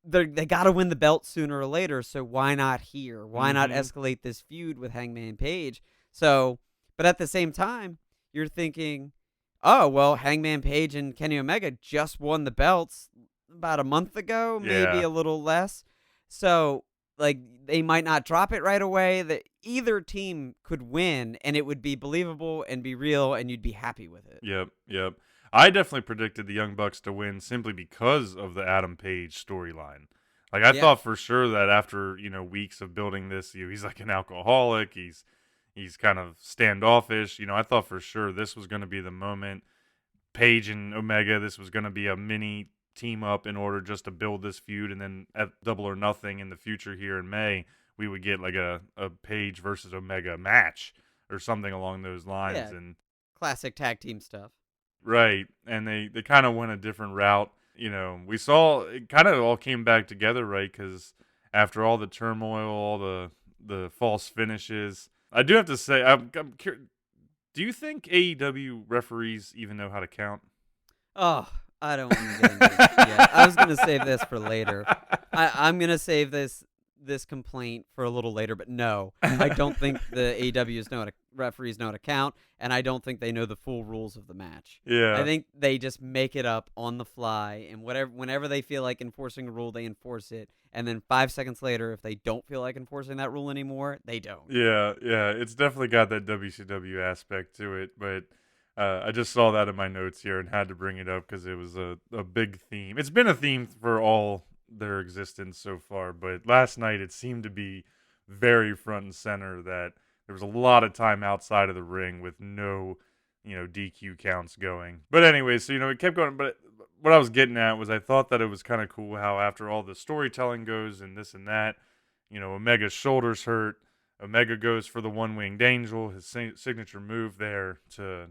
They got to win the belt sooner or later, so why not here? Why not escalate this feud with Hangman Page? So, but at the same time, you're thinking, oh, well, Hangman Page and Kenny Omega just won the belts about a month ago, maybe a little less. So, like, they might not drop it right away. That either team could win, and it would be believable and be real, and you'd be happy with it. Yep. I definitely predicted the Young Bucks to win simply because of the Adam Page storyline. Like, I thought for sure that after, weeks of building this, he's like an alcoholic. He's kind of standoffish. I thought for sure this was going to be the moment. Page and Omega, this was going to be a mini team up in order just to build this feud. And then at Double or Nothing in the future here in May, we would get like a Page versus Omega match or something along those lines. Yeah. And Classic tag team stuff. right. And they kind of went a different route. We saw it kind of all came back together, right? Because after all the turmoil, all the false finishes, I do have to say, I'm curious, do you think AEW referees even know how to count? Oh, I don't want to get into this yet. I was going to save this for later. I'm going to save this complaint for a little later, but no, I don't think the referees know how to count, and I don't think they know the full rules of the match. Yeah. I think they just make it up on the fly, and whenever they feel like enforcing a rule, they enforce it, and then 5 seconds later, if they don't feel like enforcing that rule anymore, they don't. Yeah, it's definitely got that WCW aspect to it, but I just saw that in my notes here and had to bring it up because it was a big theme. It's been a theme for all their existence so far, but last night it seemed to be very front and center that there was a lot of time outside of the ring with no, DQ counts going. But anyway, so it kept going. But what I was getting at was I thought that it was kind of cool how after all the storytelling goes and this and that, Omega's shoulders hurt. Omega goes for the one-winged angel, his signature move there to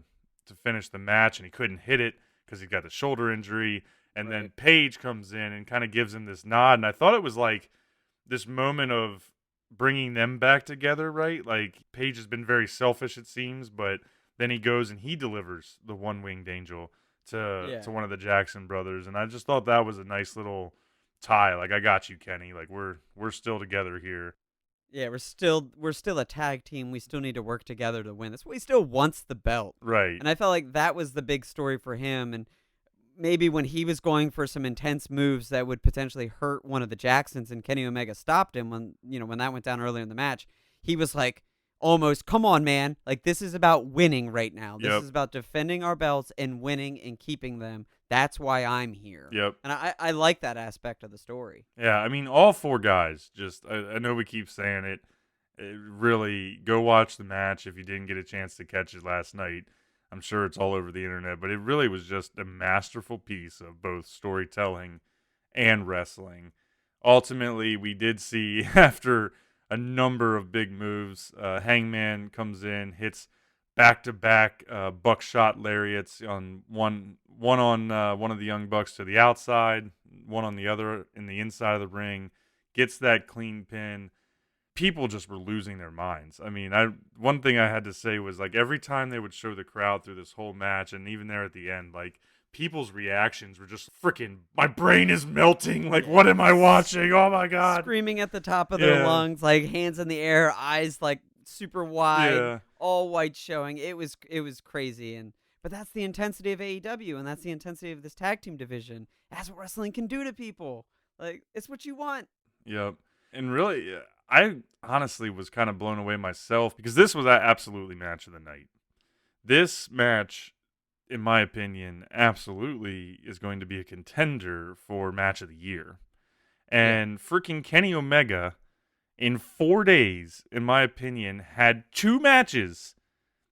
finish the match, and he couldn't hit it because he got the shoulder injury. And Right. then Paige comes in and kind of gives him this nod, and I thought it was like this moment of bringing them back together, right? Like Paige has been very selfish, it seems, but then he goes and he delivers the one-winged angel to Yeah. one of the Jackson brothers, and I just thought that was a nice little tie. Like, I got you, Kenny. Like, we're still together here. Yeah, we're still a tag team. We still need to work together to win this. He still wants the belt. Right. And I felt like that was the big story for him. And maybe when he was going for some intense moves that would potentially hurt one of the Jacksons and Kenny Omega stopped him when that went down earlier in the match, he was like almost, come on, man. Like, this is about winning right now. This Yep. is about defending our belts and winning and keeping them. That's why I'm here. Yep. And I like that aspect of the story. Yeah, I mean, all four guys. Just I know we keep saying it. Really, go watch the match if you didn't get a chance to catch it last night. I'm sure it's all over the internet, but it really was just a masterful piece of both storytelling and wrestling. Ultimately, we did see after a number of big moves, Hangman comes in, hits back-to-back buckshot lariats on one on one of the Young Bucks to the outside, one on the other in the inside of the ring, gets that clean pin. People just were losing their minds. I mean, one thing I had to say was like every time they would show the crowd through this whole match, and even there at the end, like people's reactions were just freaking. My brain is melting. Like, what am I watching? Oh my god! Screaming at the top of their Yeah. lungs, like hands in the air, eyes like super wide, Yeah. all white showing. It was crazy, but that's the intensity of AEW, and that's the intensity of this tag team division. That's what wrestling can do to people. Like, it's what you want. Yep. And really, I honestly was kind of blown away myself because this was absolutely match of the night. This match, in my opinion, absolutely is going to be a contender for match of the year. And freaking Kenny Omega, in 4 days, in my opinion, had 2 matches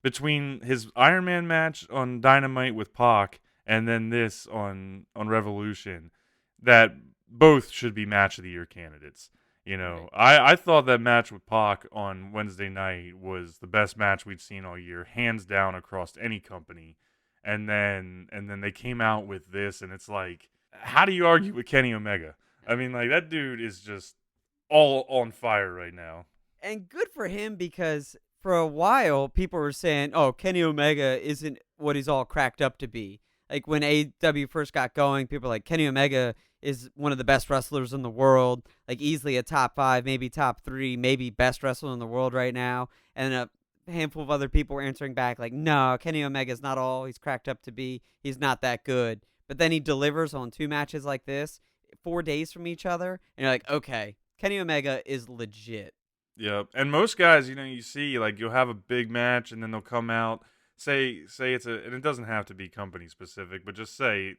between his Iron Man match on Dynamite with Pac and then this on Revolution that both should be match of the year candidates. I thought that match with Pac on Wednesday night was the best match we'd seen all year, hands down across any company. And then they came out with this, and it's like, how do you argue with Kenny Omega? I mean, like, that dude is just all on fire right now. And good for him, because for a while people were saying, "Oh, Kenny Omega isn't what he's all cracked up to be." Like when AEW first got going, people were like, Kenny Omega is one of the best wrestlers in the world, like easily a top 5, maybe top 3, maybe best wrestler in the world right now. And a handful of other people were answering back like, "No, Kenny Omega is not all he's cracked up to be. He's not that good." But then he delivers on 2 matches like this, 4 days from each other, and you're like, "Okay, Kenny Omega is legit." Yep. And most guys, you see, like, you'll have a big match and then they'll come out, say it's and it doesn't have to be company specific, but just say,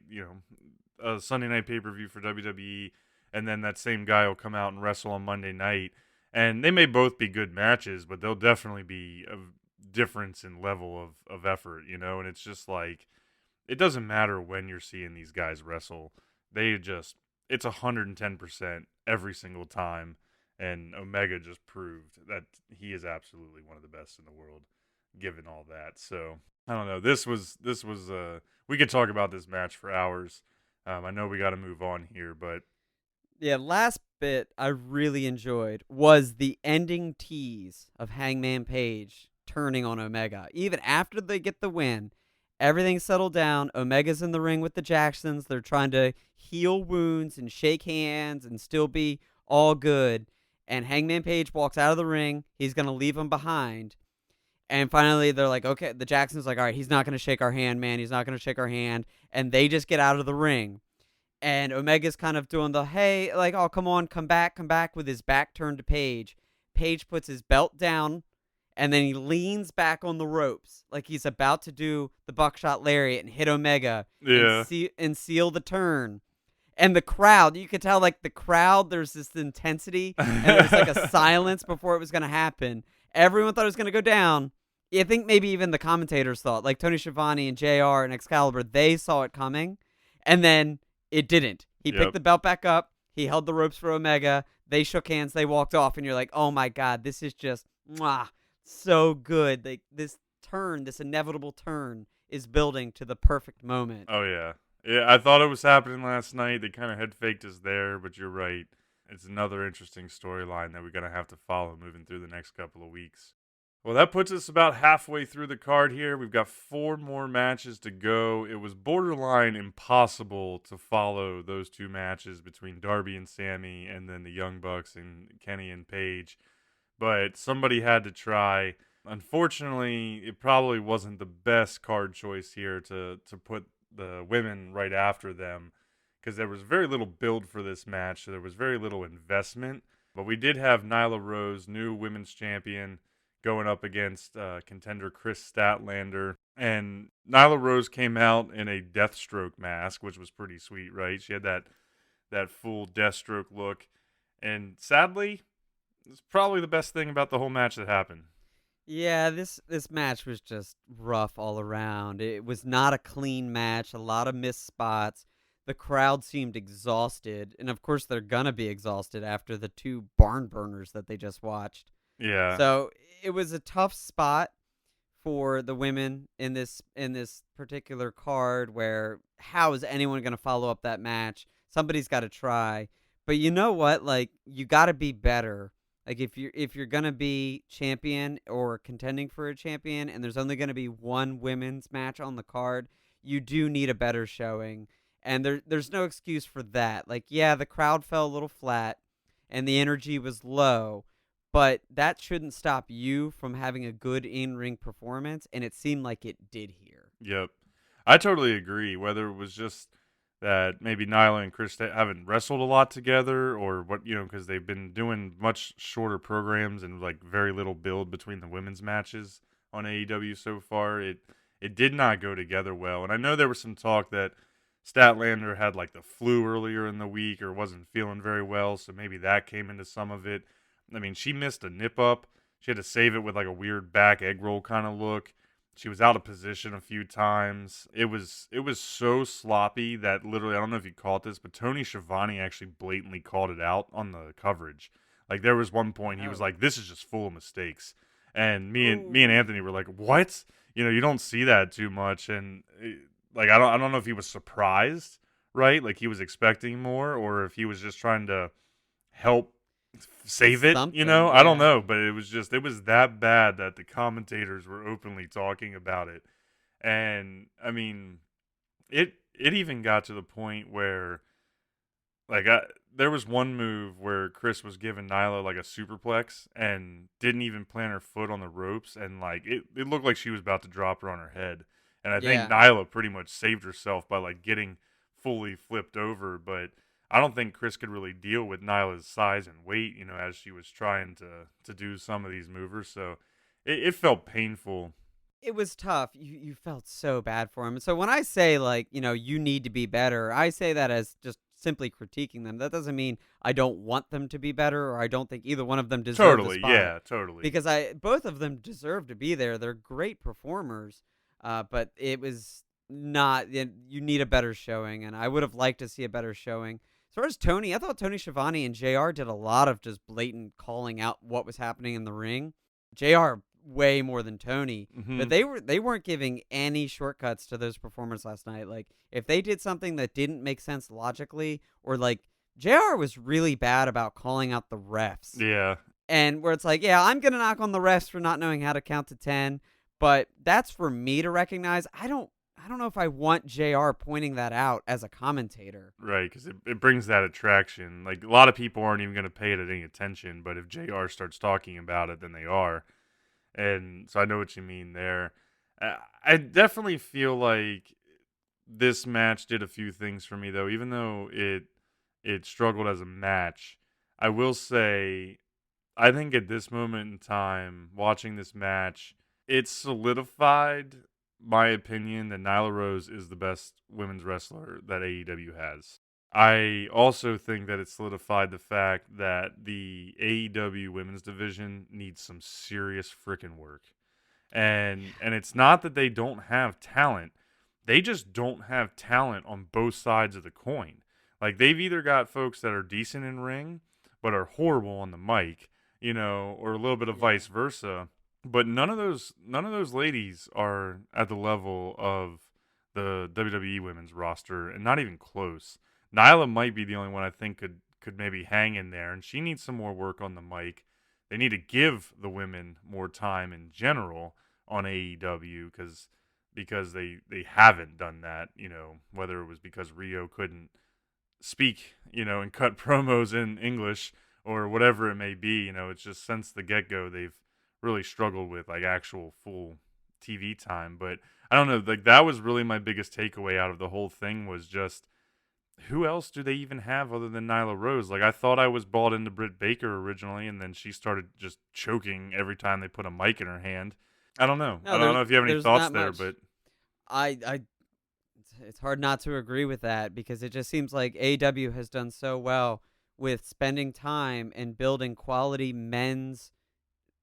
a Sunday night pay-per-view for WWE, and then that same guy will come out and wrestle on Monday night. And they may both be good matches, but they'll definitely be a difference in level of effort, and it's just like, it doesn't matter when you're seeing these guys wrestle. It's 110% every single time. And Omega just proved that he is absolutely one of the best in the world, given all that. So I don't know. This was we could talk about this match for hours. I know we got to move on here, but Yeah, last bit I really enjoyed was the ending tease of Hangman Page turning on Omega. Even after they get the win, everything's settled down. Omega's in the ring with the Jacksons. They're trying to heal wounds and shake hands and still be all good. And Hangman Page walks out of the ring. He's going to leave him behind. And finally, they're like, okay, the Jacksons like, all right, he's not going to shake our hand, man. He's not going to shake our hand. And they just get out of the ring. And Omega's kind of doing the, hey, like, oh, come on, come back with his back turned to Page. Page puts his belt down and then he leans back on the ropes like he's about to do the buckshot lariat and hit Omega Yeah. and seal the turn. And the crowd, you could tell, like, the crowd, there's this intensity, and there was like a silence before it was going to happen. Everyone thought it was going to go down. I think maybe even the commentators thought, like Tony Schiavone and JR and Excalibur, they saw it coming, and then it didn't. He picked Yep. the belt back up. He held the ropes for Omega. They shook hands. They walked off, and you're like, oh my God, this is just mwah, so good. Like, this turn, this inevitable turn, is building to the perfect moment. Oh yeah. Yeah, I thought it was happening last night. They kind of head faked us there, but you're right. It's another interesting storyline that we're going to have to follow moving through the next couple of weeks. Well, that puts us about halfway through the card here. We've got 4 more matches to go. It was borderline impossible to follow those 2 matches between Darby and Sammy and then the Young Bucks and Kenny and Paige, but somebody had to try. Unfortunately, it probably wasn't the best card choice here to put the women right after them because there was very little build for this match. So there was very little investment. But we did have Nyla Rose, new women's champion, going up against contender Chris Statlander. And Nyla Rose came out in a Deathstroke mask, which was pretty sweet, right? She had that full Deathstroke look. And sadly, it's probably the best thing about the whole match that happened. Yeah, this match was just rough all around. It was not a clean match, a lot of missed spots. The crowd seemed exhausted, and of course they're gonna be exhausted after the 2 barn burners that they just watched. Yeah. So, it was a tough spot for the women in this particular card where how is anyone going to follow up that match? Somebody's got to try. But you know what? Like, you got to be better. Like, if you're going to be champion or contending for a champion and there's only going to be one women's match on the card, you do need a better showing. And there's no excuse for that. Like, yeah, the crowd fell a little flat and the energy was low, but that shouldn't stop you from having a good in-ring performance, and it seemed like it did here. Yep. I totally agree. Whether it was just that maybe Nyla and Chris haven't wrestled a lot together or what, because they've been doing much shorter programs and like very little build between the women's matches on AEW so far. It did not go together well. And I know there was some talk that Statlander had like the flu earlier in the week or wasn't feeling very well, so maybe that came into some of it. I mean, she missed a nip up. She had to save it with like a weird back egg roll kind of look. She was out of position a few times. It was so sloppy that literally, I don't know if you caught this, but Tony Schiavone actually blatantly called it out on the coverage. Like there was one point he was Oh. like, "This is just full of mistakes," and me and Ooh. Anthony were like, "What?" You don't see that too much, and like I don't know if he was surprised, right? Like he was expecting more, or if he was just trying to help save it, Something, I don't yeah. know, but it was that bad that the commentators were openly talking about it. And I mean, it even got to the point where like there was one move where Chris was giving Nyla like a superplex and didn't even plant her foot on the ropes, and like it looked like she was about to drop her on her head. And I think Yeah. Nyla pretty much saved herself by like getting fully flipped over, but I don't think Chris could really deal with Nyla's size and weight, as she was trying to do some of these movers. So it felt painful. It was tough. You felt so bad for him. And so when I say, like, you need to be better, I say that as just simply critiquing them. That doesn't mean I don't want them to be better or I don't think either one of them deserve the Totally, spot, yeah, totally. because I both of them deserve to be there. They're great performers. But it was not you need a better showing, and I would have liked to see a better showing. As far as Tony, I thought Tony Schiavone and JR did a lot of just blatant calling out what was happening in the ring. JR way more than Tony, Hmm. but they weren't giving any shortcuts to those performers last night. Like if they did something that didn't make sense logically, or like JR was really bad about calling out the refs. Yeah, And where it's like, yeah, I'm going to knock on the refs for not knowing how to count to 10, but that's for me to recognize. I don't know if I want JR pointing that out as a commentator. right, because it brings that attraction. Like a lot of people aren't even going to pay it any attention, but if JR starts talking about it, then they are. And so I know what you mean there. I definitely feel like this match did a few things for me though, even though it struggled as a match. I will say I think at this moment in time, watching this match, it solidified my opinion that Nyla Rose is the best women's wrestler that AEW has. I also think that it solidified the fact that the AEW women's division needs some serious freaking work. And it's not that they don't have talent. They just don't have talent on both sides of the coin. Like they've either got folks that are decent in ring but are horrible on the mic, or a little bit of Yeah. vice versa. But none of those ladies are at the level of the WWE women's roster, and not even close. Nyla might be the only one I think could maybe hang in there, and she needs some more work on the mic. They need to give the women more time in general on AEW because they haven't done that, whether it was because Rio couldn't speak, and cut promos in English or whatever it may be, it's just since the get-go they've really struggled with like actual full TV time. But I don't know, like that was really my biggest takeaway out of the whole thing was just who else do they even have other than Nyla Rose? Like I thought I was bought into Britt Baker originally, and then she started just choking every time they put a mic in her hand. I don't know. I No, don't know if you have any there's thoughts not there, much. but I it's hard not to agree with that because it just seems like AEW has done so well with spending time and building quality men's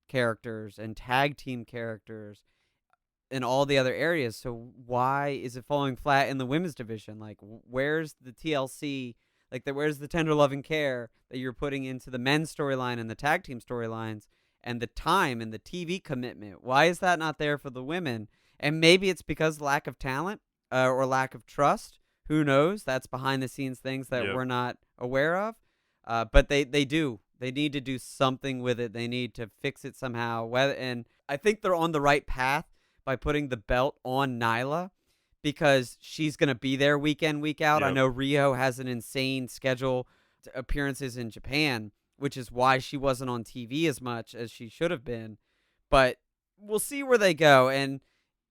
characters and tag team characters in all the other areas. So why is it falling flat in the women's division? Like, where's the TLC? Like, where's the tender love and care that you're putting into the men's storyline and the tag team storylines and the time and the TV commitment? Why is that not there for the women? And maybe it's because lack of talent or lack of trust. Who knows? That's behind the scenes things that yep, we're not aware of. But they do. They need to do something with it. They need to fix it somehow. And I think they're on the right path by putting the belt on Nyla because she's going to be there week in, week out. I yep, know Rio has an insane schedule appearances in Japan, which is why she wasn't on TV as much as she should have been. But we'll see where they go. And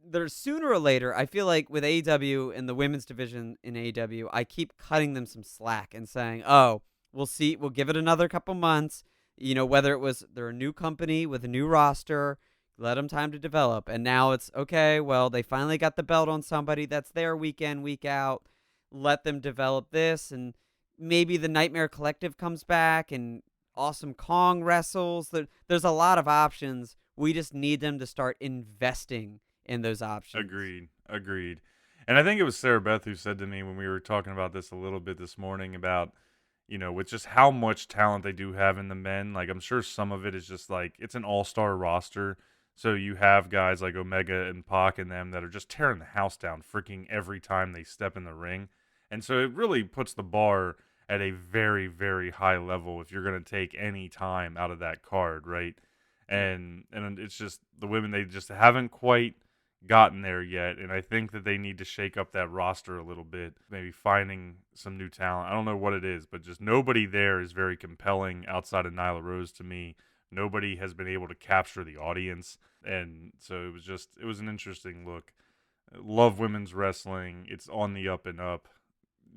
there's sooner or later, I feel like with AEW and the women's division in AEW, I keep cutting them some slack and saying, oh, we'll see, we'll give it another couple months. Whether it was they're a new company with a new roster, let them time to develop. And now it's okay, well, they finally got the belt on somebody that's there week in, week out. Let them develop this. And maybe the Nightmare Collective comes back and Awesome Kong wrestles. There's a lot of options. We just need them to start investing in those options. agreed. And I think it was Sarah Beth who said to me when we were talking about this a little bit this morning about, with just how much talent they do have in the men. Like I'm sure some of it is just like it's an all-star roster. So you have guys like Omega and Pac and them that are just tearing the house down freaking every time they step in the ring. And so it really puts the bar at a very, very high level if you're going to take any time out of that card, right? Yeah. And it's just the women, they just haven't quite gotten there yet, and I think that they need to shake up that roster a little bit, maybe finding some new talent. I don't know what it is, but just nobody there is very compelling outside of Nyla Rose to me. Nobody has been able to capture the audience, and so it was an interesting look. Love women's wrestling. It's on the up and up.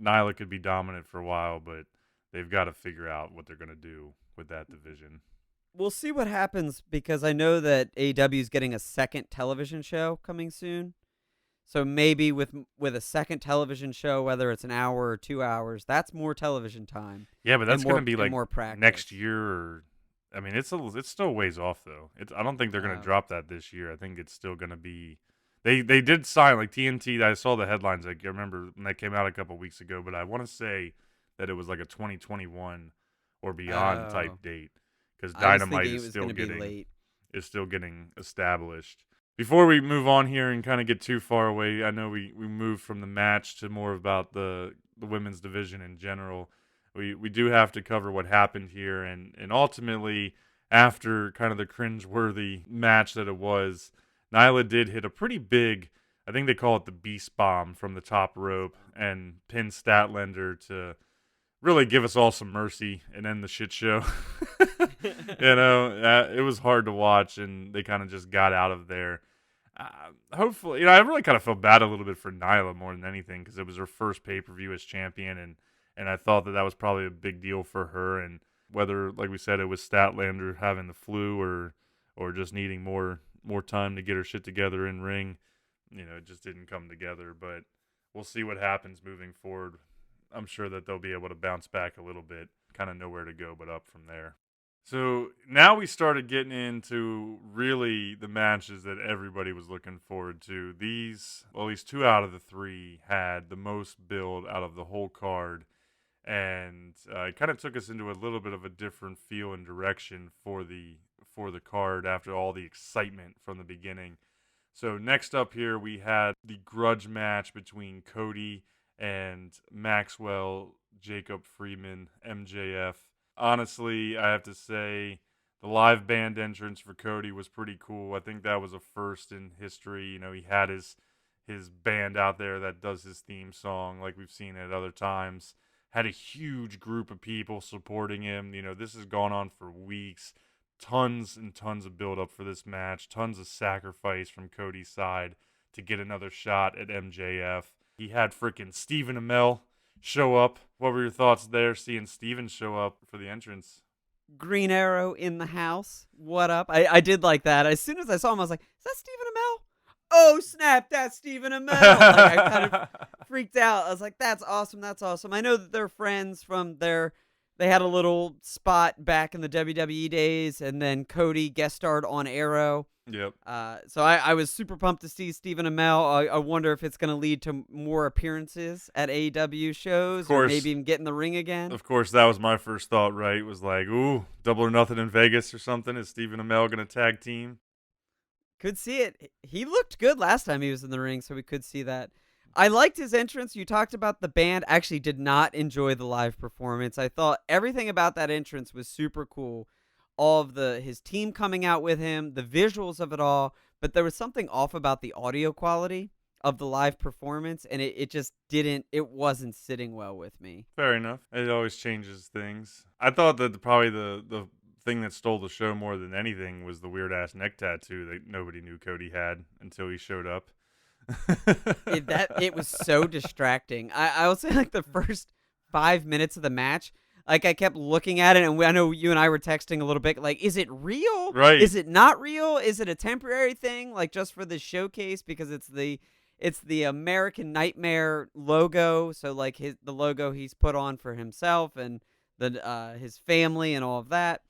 Nyla could be dominant for a while, but they've got to figure out what they're going to do with that division. We'll see what happens because I know that AEW is getting a second television show coming soon. So maybe with a second television show, whether it's an hour or 2 hours, that's more television time Yeah, but that's going to be and like more practice. next year. Or, I mean, it's still ways off though. I don't think they're going to Uh, drop that this year. I think it's still going to be. They did sign like TNT. I saw the headlines. Like I remember when that came out a couple weeks ago. But I want to say that it was like a 2021 or beyond oh, type date because I was Dynamite thinking it was going to be late. is still getting established. Before we move on here and kind of get too far away, I know we moved from the match to more about the women's division in general. We do have to cover what happened here, and ultimately, after kind of the cringeworthy match that it was, Nyla did hit a pretty big, I think they call it the beast bomb from the top rope, and pin Statlander to really give us all some mercy and end the shit show. It was hard to watch, and they kind of just got out of there. Hopefully, I really kind of felt bad a little bit for Nyla more than anything because it was her first pay per view as champion, and I thought that was probably a big deal for her. And whether, like we said, it was Statlander having the flu or just needing more time to get her shit together in ring. It just didn't come together. But we'll see what happens moving forward. I'm sure that they'll be able to bounce back a little bit, kind of know where to go, but up from there. So now we started getting into really the matches that everybody was looking forward to. These, well, at least 2 out of the 3 had the most build out of the whole card, and it kind of took us into a little bit of a different feel and direction for the card after all the excitement from the beginning. So next up here we had the grudge match between Cody and Maxwell Jacob Freeman, MJF. Honestly, I have to say the live band entrance for Cody was pretty cool. I think that was a first in history. He had his band out there that does his theme song like we've seen at other times. Had a huge group of people supporting him. This has gone on for weeks. Tons and tons of build up for this match. Tons of sacrifice from Cody's side to get another shot at MJF. He had freaking Stephen Amell show up. What were your thoughts there, seeing Steven show up for the entrance? Green Arrow in the house. What up? I did like that. As soon as I saw him, I was like, is that Stephen Amell? Oh, snap, that's Stephen Amell. Like, I kind of freaked out. I was like, that's awesome. That's awesome. I know that they're friends from they had a little spot back in the WWE days, and then Cody guest starred on Arrow. Yep. So I was super pumped to see Stephen Amell. I wonder if it's going to lead to more appearances at AEW shows, or maybe even get in the ring again. Of course, that was my first thought, right? It was like, ooh, Double or Nothing in Vegas or something. Is Stephen Amell going to tag team? Could see it. He looked good last time he was in the ring, so we could see that. I liked his entrance. You talked about the band. I actually did not enjoy the live performance. I thought everything about that entrance was super cool. All of his team coming out with him, the visuals of it all, but there was something off about the audio quality of the live performance, and it wasn't sitting well with me. Fair enough. It always changes things. I thought that probably the thing that stole the show more than anything was the weird ass neck tattoo that nobody knew Cody had until he showed up. It was so distracting. I will say, like, the first 5 minutes of the match, like, I kept looking at it, and I know you and I were texting a little bit, like, is it real? Right. Is it not real? Is it a temporary thing, like, just for the showcase? Because it's the American Nightmare logo, so, like, the logo he's put on for himself and his family and all of that.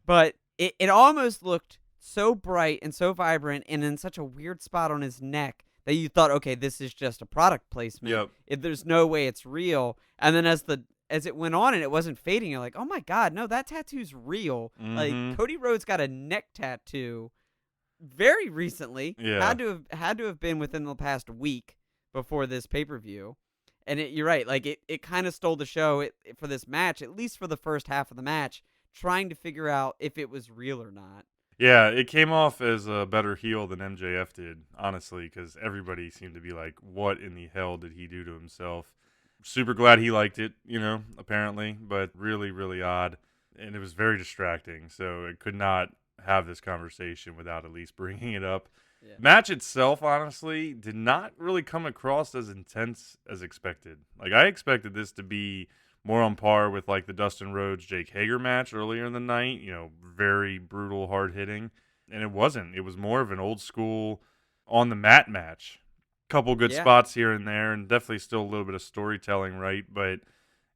But it almost looked so bright and so vibrant and in such a weird spot on his neck that you thought, okay, this is just a product placement. Yep. There's no way it's real. And then as it went on and it wasn't fading, you're like, oh my God, no, that tattoo's real. Mm-hmm. Like, Cody Rhodes got a neck tattoo very recently. Yeah. Had to have been within the past week before this pay-per-view. And you're right, like, it kind of stole the show for this match, at least for the first half of the match, trying to figure out if it was real or not. Yeah, it came off as a better heel than MJF did, honestly, because everybody seemed to be like, what in the hell did he do to himself? Super glad he liked it, apparently, but really, really odd. And it was very distracting, so it could not have this conversation without at least bringing it up. Yeah. Match itself, honestly, did not really come across as intense as expected. Like, I expected this to be more on par with, like, the Dustin Rhodes Jake Hager match earlier in the night, very brutal, hard hitting. And it wasn't. It was more of an old school on the mat match. Couple good spots here and there, and definitely still a little bit of storytelling, right? But,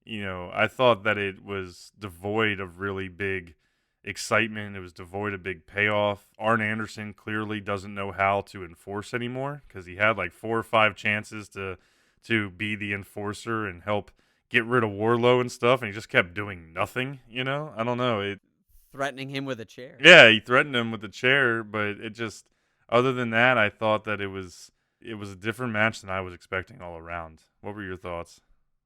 I thought that it was devoid of really big excitement. It was devoid of big payoff. Arn Anderson clearly doesn't know how to enforce anymore, because he had like 4 or 5 chances to be the enforcer and help get rid of Wardlow and stuff, and he just kept doing nothing, I don't know. Threatening him with a chair. Yeah, he threatened him with a chair, but it just, other than that, I thought that it was a different match than I was expecting all around. What were your thoughts?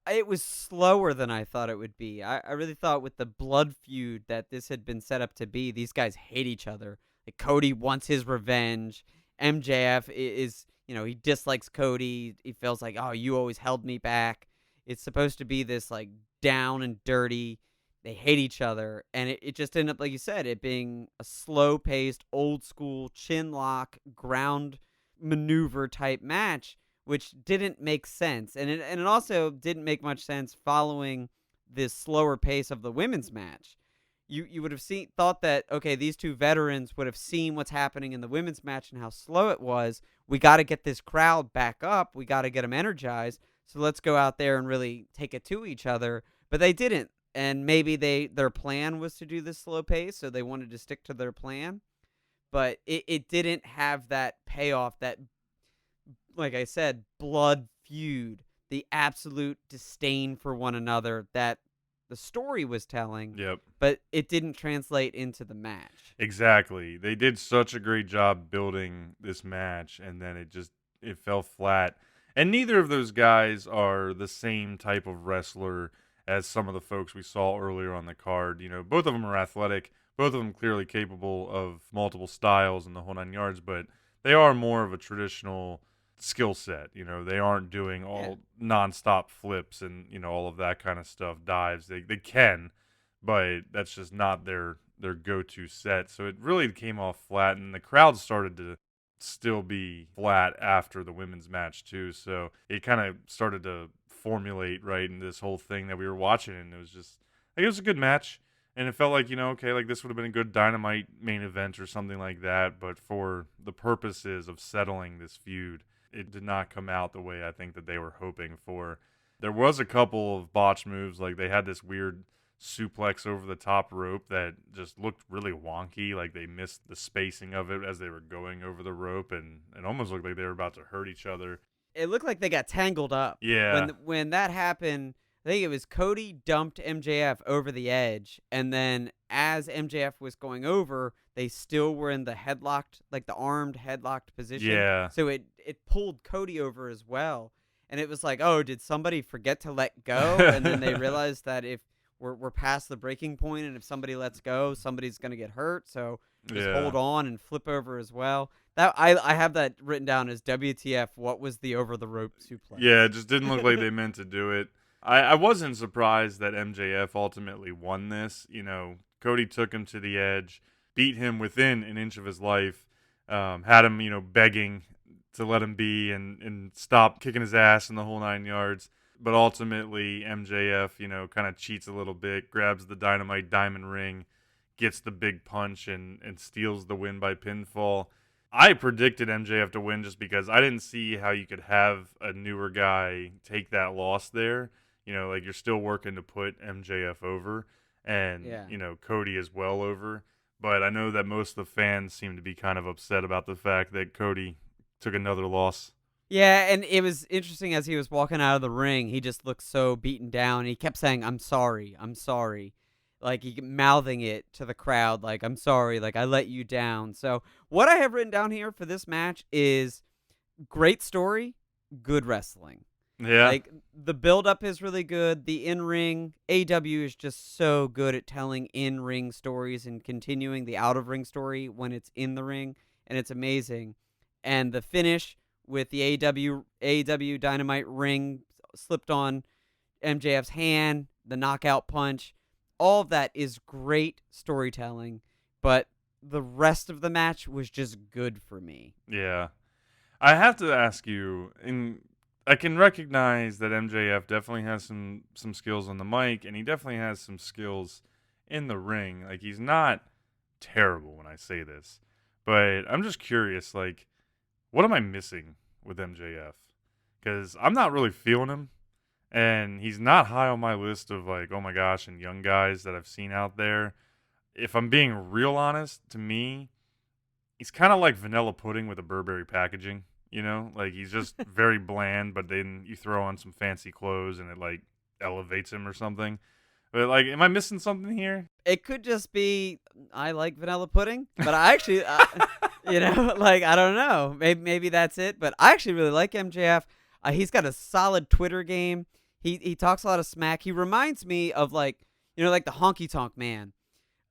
It was slower than I thought it would be. I really thought with the blood feud that this had been set up to be, these guys hate each other. Like, Cody wants his revenge. MJF is, he dislikes Cody. He feels like, oh, you always held me back. It's supposed to be this, like, down and dirty. They hate each other. And it just ended up, like you said, it being a slow-paced, old-school, chin-lock, ground maneuver type match, which didn't make sense. And it also didn't make much sense following this slower pace of the women's match. you would have thought that, okay, these two veterans would have seen what's happening in the women's match and how slow it was. We got to get this crowd back up. We got to get them energized. So let's go out there and really take it to each other. But they didn't. And maybe their plan was to do this slow pace, so they wanted to stick to their plan. But it didn't have that payoff, that, like I said, blood feud, the absolute disdain for one another that the story was telling. Yep. But it didn't translate into the match. Exactly. They did such a great job building this match, and then it fell flat. And neither of those guys are the same type of wrestler as some of the folks we saw earlier on the card. You know, both of them are athletic, both of them clearly capable of multiple styles and the whole 9 yards, but they are more of a traditional skill set. You know, they aren't doing all nonstop flips and, you know, all of that kind of stuff, dives. They can, but that's just not their go-to set. So it really came off flat, and the crowd started to still be flat after the women's match too. So it kind of started to formulate right in this whole thing that we were watching, and it was just like, it was a good match, and it felt like, you know, okay, like this would have been a good Dynamite main event or something like that, but for the purposes of settling this feud, it did not come out the way I think that they were hoping for. There was a couple of botch moves, like they had this weird suplex over the top rope that just looked really wonky, like they missed the spacing of it as they were going over the rope, and it almost looked like they were about to hurt each other. It looked like they got tangled up. Yeah. When that happened, I think it was Cody dumped MJF over the edge, and then as MJF was going over, they still were in the headlocked, like the armed headlocked position. Yeah. So it pulled Cody over as well. And it was like, oh, did somebody forget to let go? And then they realized that if we're past the breaking point, and if somebody lets go, somebody's going to get hurt. So just hold on and flip over as well. That I have that written down as WTF. What was the over the rope suplex? Yeah, it just didn't look like they meant to do it. I wasn't surprised that MJF ultimately won this. You know, Cody took him to the edge, beat him within an inch of his life, had him, you know, begging to let him be and stop kicking his ass in the whole 9 yards. But ultimately, MJF, you know, kind of cheats a little bit, grabs the Dynamite diamond ring, gets the big punch, and steals the win by pinfall. I predicted MJF to win just because I didn't see how you could have a newer guy take that loss there. You know, like, you're still working to put MJF over, and, you know, Cody is well over. But I know that most of the fans seem to be kind of upset about the fact that Cody took another loss. Yeah, and it was interesting as he was walking out of the ring, he just looked so beaten down. He kept saying, I'm sorry. Like, he mouthing it to the crowd, like, I'm sorry, like, I let you down. So what I have written down here for this match is great story, good wrestling. Yeah. Like, the build-up is really good. The in-ring, AEW is just so good at telling in-ring stories and continuing the out-of-ring story when it's in the ring, and it's amazing. And the finish with the AEW Dynamite ring slipped on MJF's hand, the knockout punch, all of that is great storytelling, but the rest of the match was just good for me. Yeah. I have to ask you, I can recognize that MJF definitely has some skills on the mic, and he definitely has some skills in the ring. Like, he's not terrible when I say this, but I'm just curious, like, what am I missing with MJF? Because I'm not really feeling him, and he's not high on my list of, like, oh my gosh, and young guys that I've seen out there. If I'm being real honest, to me, he's kind of like vanilla pudding with a Burberry packaging. You know, like, he's just very bland, but then you throw on some fancy clothes and it, like, elevates him or something. But, like, am I missing something here? It could just be I like vanilla pudding, but I actually, you know, like, I don't know. Maybe that's it, but I actually really like MJF. He's got a solid Twitter game. He talks a lot of smack. He reminds me of, like, you know, like the Honky Tonk Man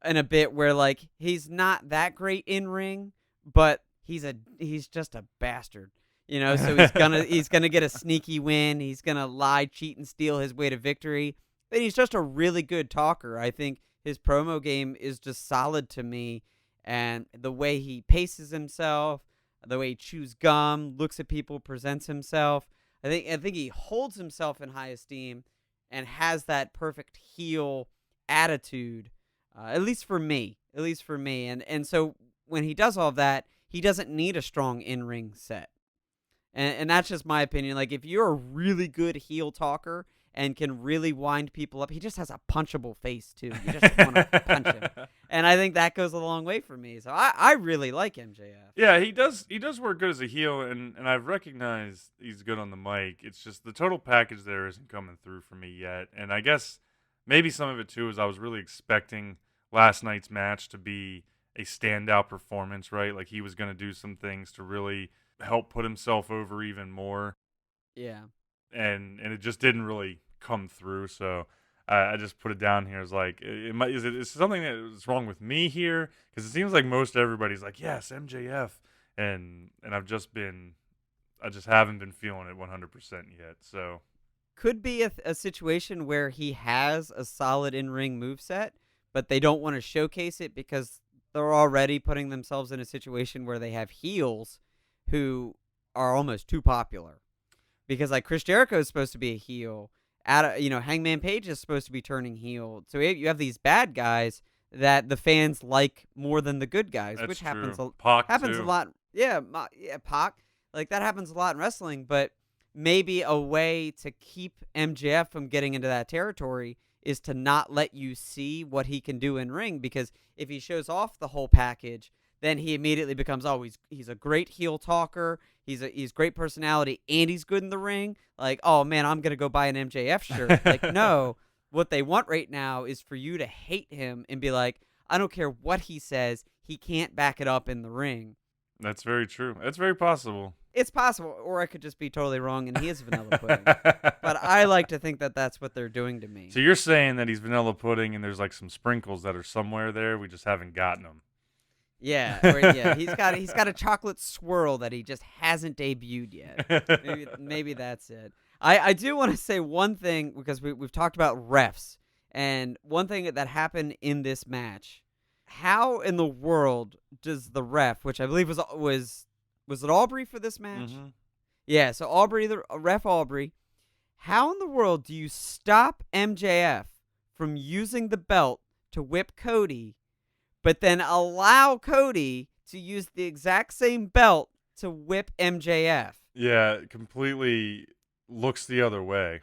in a bit where, like, he's not that great in ring, but he's just a bastard, you know. So he's gonna get a sneaky win. He's gonna lie, cheat, and steal his way to victory. And he's just a really good talker. I think his promo game is just solid to me, and the way he paces himself, the way he chews gum, looks at people, presents himself. I think he holds himself in high esteem and has that perfect heel attitude At least for me. At least for me. And so when he does all of that, he doesn't need a strong in-ring set. And that's just my opinion. Like, if you're a really good heel talker and can really wind people up, he just has a punchable face, too. You just want to punch him. And I think that goes a long way for me. So I really like MJF. Yeah, he does. He does work good as a heel, and I've recognized he's good on the mic. It's just the total package there isn't coming through for me yet. And I guess maybe some of it too is I was really expecting last night's match to be a standout performance, right? Like he was going to do some things to really help put himself over even more, Yeah. and it just didn't really come through. So I just put it down here as like, is something that is wrong with me here? Because it seems like most everybody's like, yes, MJF, and I just haven't been feeling it 100% yet. So Could be a situation where he has a solid in-ring moveset, but they don't want to showcase it because they're already putting themselves in a situation where they have heels who are almost too popular. Because like Chris Jericho is supposed to be a heel, Hangman Page is supposed to be turning heel. So you have these bad guys that the fans like more than the good guys, that's which true. happens Pac happens a too. lot. Yeah, Pac. Like that happens a lot in wrestling, but maybe a way to keep MJF from getting into that territory is to not let you see what he can do in ring, because if he shows off the whole package, then he immediately becomes, oh, he's a great heel talker, he's great personality, and he's good in the ring. Like, oh man, I'm gonna go buy an MJF shirt. Like, no, what they want right now is for you to hate him and be like, I don't care what he says, he can't back it up in the ring. That's very true. That's very possible. It's possible, or I could just be totally wrong, and he is vanilla pudding. But I like to think that that's what they're doing to me. So you're saying that he's vanilla pudding, and there's like some sprinkles that are somewhere there. We just haven't gotten them. Yeah, he's got a chocolate swirl that he just hasn't debuted yet. Maybe that's it. I do want to say one thing, because we've talked about refs, and one thing that happened in this match. How in the world does the ref, which I believe was it Aubrey for this match? Mm-hmm. Yeah, so Aubrey, the ref Aubrey. How in the world do you stop MJF from using the belt to whip Cody, but then allow Cody to use the exact same belt to whip MJF? Yeah, it completely looks the other way.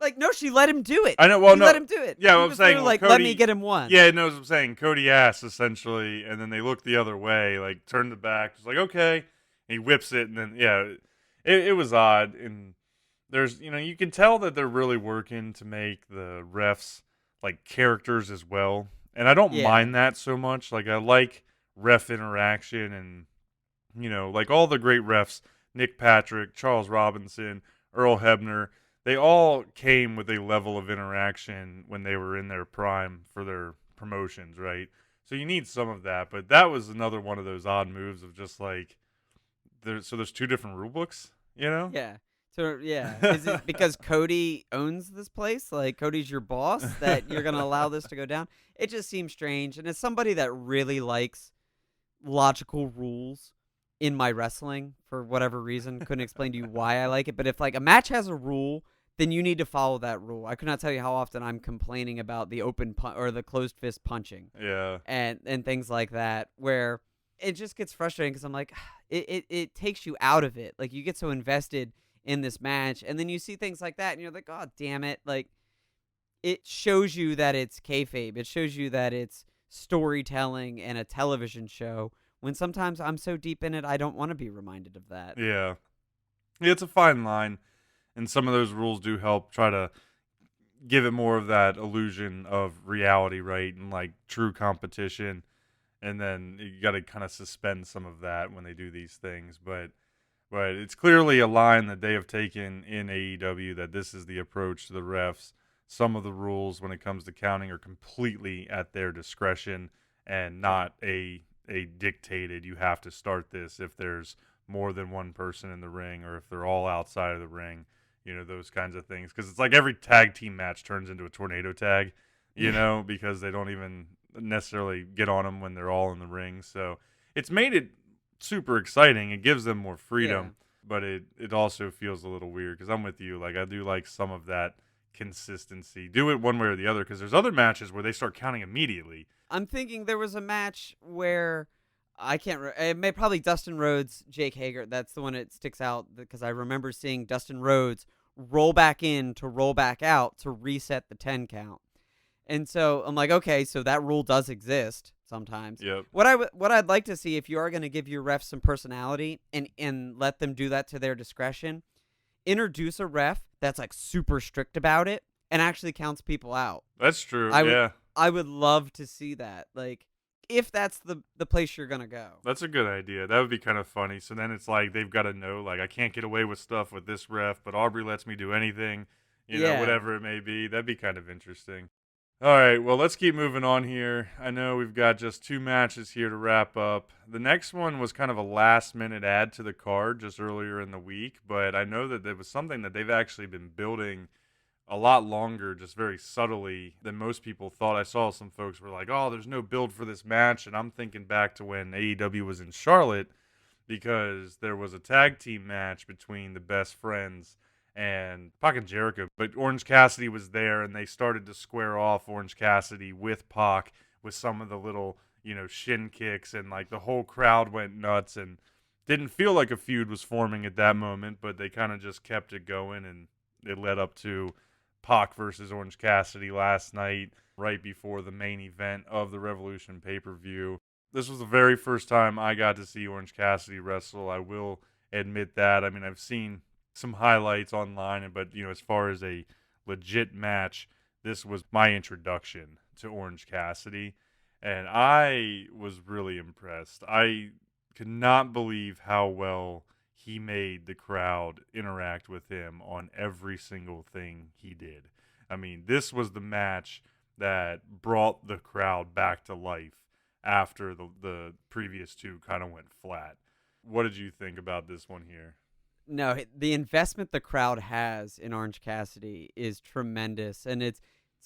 Like, no, she let him do it. I know. Well, she no. let him do it. Yeah, He I'm was saying literally like, Cody, let me get him one. Yeah, no, I'm saying Cody asked essentially, and then they look the other way, like turned the back. It's like, okay, and he whips it, and then yeah, it was odd. And there's, you can tell that they're really working to make the refs like characters as well, and I don't Yeah. mind that so much. Like I like ref interaction, and like all the great refs, Nick Patrick, Charles Robinson, Earl Hebner. They all came with a level of interaction when they were in their prime for their promotions, right? So you need some of that, but that was another one of those odd moves of just like there's two different rule books, Yeah. So, yeah. Is it because Cody owns this place? Like, Cody's your boss that you're going to allow this to go down? It just seems strange. And as somebody that really likes logical rules in my wrestling, for whatever reason, couldn't explain to you why I like it. But if, like, a match has a rule, then you need to follow that rule. I could not tell you how often I'm complaining about the or the closed fist punching. Yeah. And things like that, where it just gets frustrating because I'm like, it takes you out of it. Like, you get so invested in this match, and then you see things like that, and you're like, oh, damn it. Like, it shows you that it's kayfabe. It shows you that it's storytelling and a television show, when sometimes I'm so deep in it, I don't want to be reminded of that. Yeah. It's a fine line, and some of those rules do help try to give it more of that illusion of reality, right? And like true competition. And then you got to kind of suspend some of that when they do these things. But it's clearly a line that they have taken in AEW, that this is the approach to the refs. Some of the rules when it comes to counting are completely at their discretion, and not a dictated, you have to start this if there's more than one person in the ring, or if they're all outside of the ring, those kinds of things. Because it's like every tag team match turns into a tornado tag, because they don't even necessarily get on them when they're all in the ring. So it's made it super exciting. It gives them more freedom, but it also feels a little weird, because I'm with you. Like, I do like some of that consistency. Do it one way or the other, because there's other matches where they start counting immediately. I'm thinking there was a match where I can't. It may probably Dustin Rhodes, Jake Hager. That's the one that sticks out because I remember seeing Dustin Rhodes roll back in to roll back out to reset the 10 count. And so I'm like, okay, so that rule does exist sometimes. Yep. What I'd like to see, if you are going to give your refs some personality and let them do that to their discretion, introduce a ref that's like super strict about it and actually counts people out. That's true. I I would love to see that. Like, if that's the place you're gonna go. That's a good idea. That would be kind of funny. So then it's like they've got to know, like, I can't get away with stuff with this ref, but Aubrey lets me do anything, Yeah. whatever it may be. That'd be kind of interesting. All right, well, let's keep moving on here. I know we've got just 2 matches here to wrap up. The next one was kind of a last-minute add to the card just earlier in the week, but I know that it was something that they've actually been building a lot longer, just very subtly than most people thought. I saw some folks were like, oh, there's no build for this match, and I'm thinking back to when AEW was in Charlotte, because there was a tag team match between the Best Friends and Pac and Jericho, but Orange Cassidy was there, and they started to square off Orange Cassidy with Pac with some of the little, shin kicks, and like the whole crowd went nuts, and didn't feel like a feud was forming at that moment, but they kind of just kept it going, and it led up to Pac versus Orange Cassidy last night, right before the main event of the Revolution pay-per-view. This was the very first time I got to see Orange Cassidy wrestle. I will admit that. I mean, I've seen some highlights online, but as far as a legit match, this was my introduction to Orange Cassidy, and I was really impressed. I could not believe how well he made the crowd interact with him on every single thing he did. I mean, this was the match that brought the crowd back to life after the previous 2 kind of went flat. What did you think about this one here? No, the investment the crowd has in Orange Cassidy is tremendous, and it's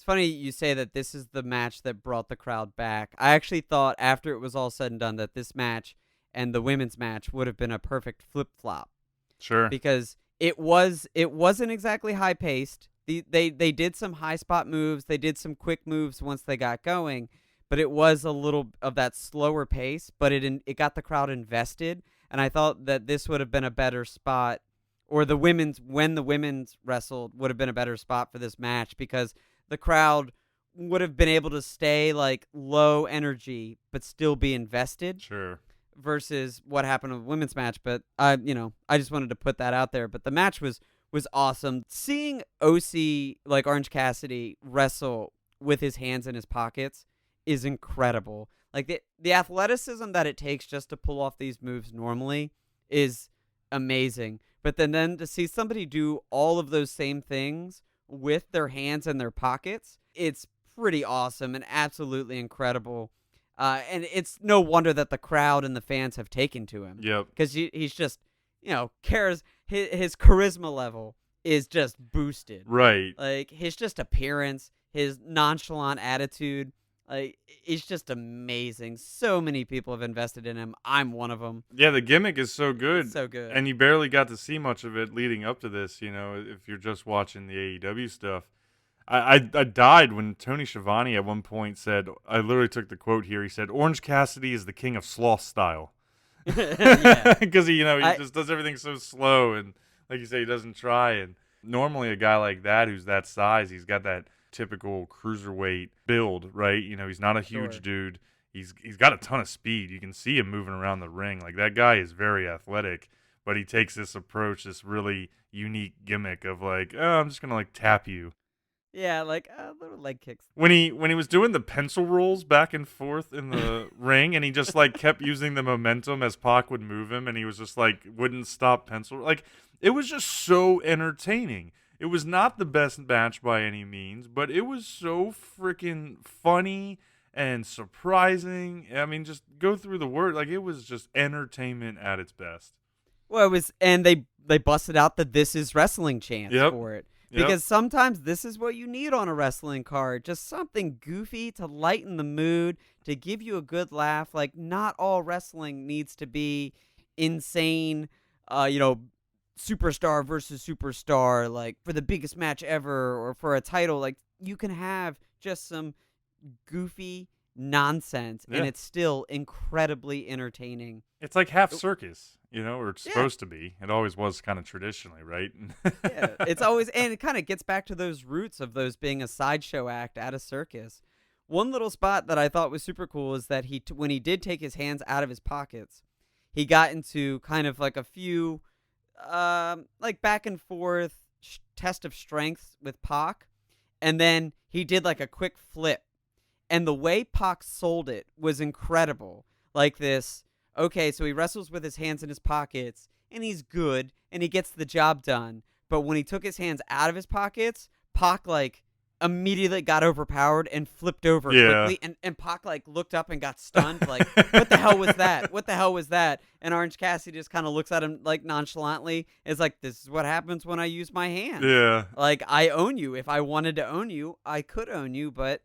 funny you say that this is the match that brought the crowd back. I actually thought after it was all said and done that this match and the women's match would have been a perfect flip-flop. Sure. Because it wasn't exactly high-paced. They did some high spot moves, they did some quick moves once they got going, but it was a little of that slower pace, but it got the crowd invested. And I thought that this would have been a better spot, or when the women's wrestled would have been a better spot for this match, because the crowd would have been able to stay like low energy but still be invested. Sure. Versus what happened with the women's match. But I just wanted to put that out there. But the match was awesome. Seeing OC, like Orange Cassidy, wrestle with his hands in his pockets is incredible. Like the athleticism that it takes just to pull off these moves normally is amazing. But then to see somebody do all of those same things with their hands in their pockets, it's pretty awesome and absolutely incredible. And it's no wonder that the crowd and the fans have taken to him. Yep. Because he's just, cares. His charisma level is just boosted. Right. Like, his just appearance, his nonchalant attitude, like, it's just amazing. So many people have invested in him. I'm one of them. Yeah, the gimmick is so good. So good. And you barely got to see much of it leading up to this, if you're just watching the AEW stuff. I died when Tony Schiavone at one point said, I literally took the quote here, he said, Orange Cassidy is the king of sloth style. Because he just does everything so slow, and like you say, he doesn't try. And normally a guy like that who's that size, he's got that typical cruiserweight build, right? He's not a huge dude. He's got a ton of speed. You can see him moving around the ring. Like, that guy is very athletic, but he takes this approach, this really unique gimmick of like, oh, I'm just gonna like tap you. Yeah, like little leg kicks. When he was doing the pencil rolls back and forth in the ring, and he just like kept using the momentum as Pac would move him, and he was just like wouldn't stop pencil. Like, it was just so entertaining. It was not the best match by any means, but it was so freaking funny and surprising. I mean, just go through the word. Like, it was just entertainment at its best. Well, it was, and they busted out the "This Is Wrestling" chant for it. Because sometimes this is what you need on a wrestling card. Just something goofy to lighten the mood, to give you a good laugh. Like, not all wrestling needs to be insane, superstar versus superstar, like for the biggest match ever or for a title. Like you can have just some goofy nonsense and Yeah. it's still incredibly entertaining. It's like half Oh, circus, or it's yeah. supposed to be. It always was kind of traditionally, right? Yeah, it's always, and it kind of gets back to those roots of those being a sideshow act at a circus. One little spot that I thought was super cool is that when he did take his hands out of his pockets, he got into kind of like a few, like back and forth test of strength with Pac, and then he did like a quick flip, and the way Pac sold it was incredible. Like this, okay, so he wrestles with his hands in his pockets, and he's good, and he gets the job done. But when he took his hands out of his pockets, Pac like immediately got overpowered and flipped over Yeah. quickly, and Pac like looked up and got stunned, like, what the hell was that? What the hell was that? And Orange Cassidy just kind of looks at him like nonchalantly. Is like, this is what happens when I use my hands. Yeah. Like, I own you. If I wanted to own you, I could own you, but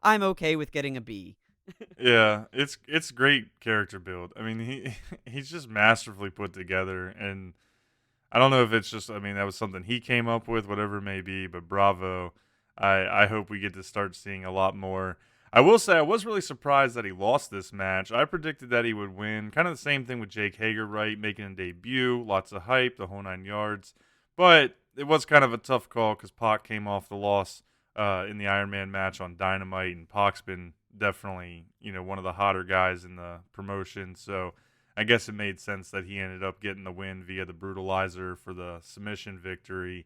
I'm okay with getting a B. Yeah, it's great character build. I mean, he's just masterfully put together, and I don't know if it's just, I mean, that was something he came up with, whatever it may be, but bravo. I hope we get to start seeing a lot more. I will say I was really surprised that he lost this match. I predicted that he would win. Kind of the same thing with Jake Hager, right? Making a debut, lots of hype, the whole 9 yards. But it was kind of a tough call because Pac came off the loss in the Iron Man match on Dynamite, and Pac's been definitely, one of the hotter guys in the promotion. So I guess it made sense that he ended up getting the win via the brutalizer for the submission victory.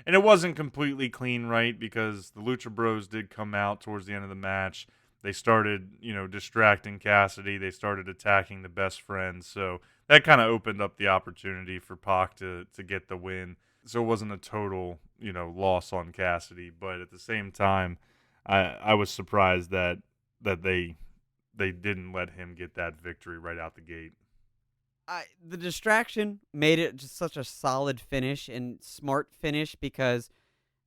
And it wasn't completely clean, right? Because the Lucha Bros did come out towards the end of the match. They started, distracting Cassidy. They started attacking the best friends. So that kind of opened up the opportunity for Pac to get the win. So it wasn't a total, loss on Cassidy. But at the same time, I was surprised that they didn't let him get that victory right out the gate. The distraction made it just such a solid finish and smart finish because,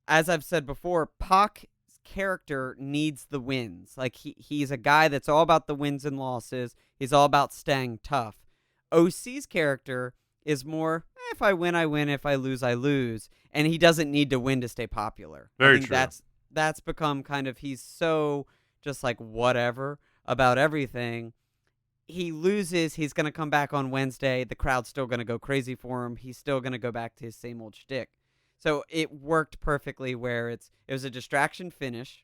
as I've said before, Pac's character needs the wins. Like he's a guy that's all about the wins and losses. He's all about staying tough. OC's character is more, if I win, I win. If I lose, I lose. And he doesn't need to win to stay popular. I Very think true. that's become kind of, he's so just like whatever about everything. He loses, he's going to come back on Wednesday. The crowd's still going to go crazy for him. He's still going to go back to his same old shtick. So it worked perfectly where it was a distraction finish.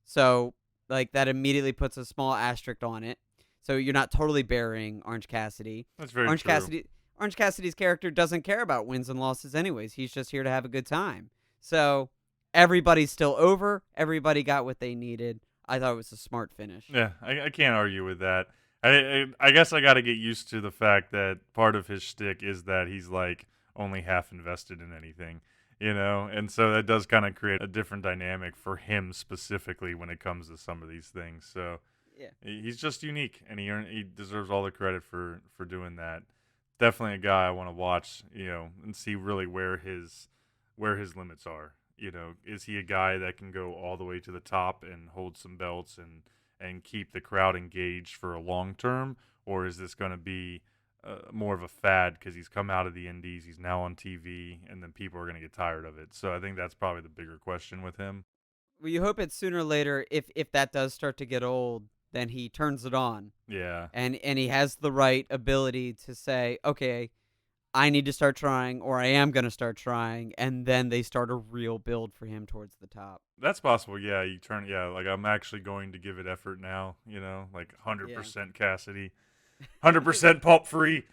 So like that immediately puts a small asterisk on it. So you're not totally burying Orange Cassidy. That's very Orange true. Cassidy Orange Cassidy's character doesn't care about wins and losses anyways. He's just here to have a good time. So everybody's still over. Everybody got what they needed. I thought it was a smart finish. Yeah, I can't argue with that. I guess I got to get used to the fact that part of his shtick is that he's like only half invested in anything, and so that does kind of create a different dynamic for him specifically when it comes to some of these things. So Yeah. he's just unique, and he deserves all the credit for doing that. Definitely a guy I want to watch, and see really where his limits are. Is he a guy that can go all the way to the top and hold some belts and keep the crowd engaged for a long term, or is this going to be more of a fad because he's come out of the indies, he's now on TV, and then people are going to get tired of it? So I think that's probably the bigger question with him. Well, you hope it sooner or later, if that does start to get old, then he turns it on, Yeah, and he has the right ability to say, okay, I need to start trying, or I am going to start trying, and then they start a real build for him towards the top. that's possible. Yeah, like I'm actually going to give it effort now, like Yeah. 100% Cassidy, 100% pulp free.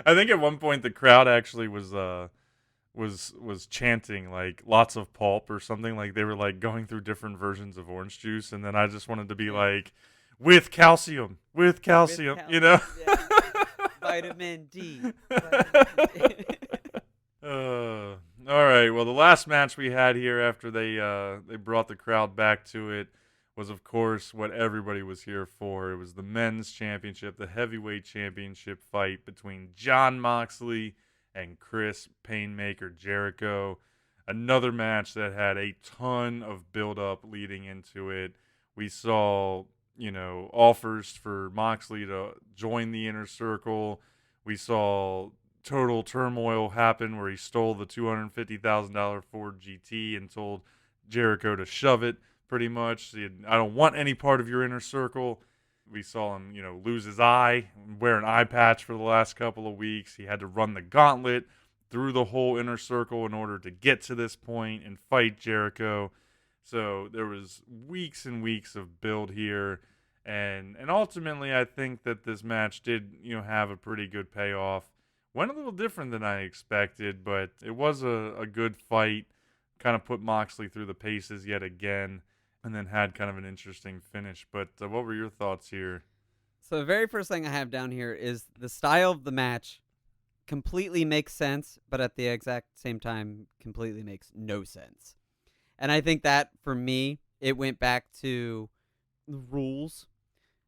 I think at one point the crowd actually was chanting like lots of pulp or something, like they were like going through different versions of orange juice, and then I just wanted to be Yeah. like with calcium, with With calcium, calcium, yeah. Vitamin D. All right. Well, the last match we had here after they brought the crowd back to it was, of course, what everybody was here for. It was the men's championship, the heavyweight championship fight between Jon Moxley and Chris Painmaker Jericho. Another match that had a ton of build-up leading into it. We saw, offers for Moxley to join the Inner Circle. We saw total turmoil happen where he stole the $250,000 Ford GT and told Jericho to shove it, pretty much. I don't want any part of your inner circle. We saw him, lose his eye, wear an eye patch for the last couple of weeks. He had to run the gauntlet through the whole inner circle in order to get to this point and fight Jericho. So there was weeks and weeks of build here, and ultimately I think that this match did have a pretty good payoff. Went a little different than I expected, but it was a good fight. Kind of put Moxley through the paces yet again, and then had kind of an interesting finish. But what were your thoughts here? So the very first thing I have down here is the style of the match completely makes sense, but at the exact same time completely makes no sense. And I think that for me, it went back to the rules,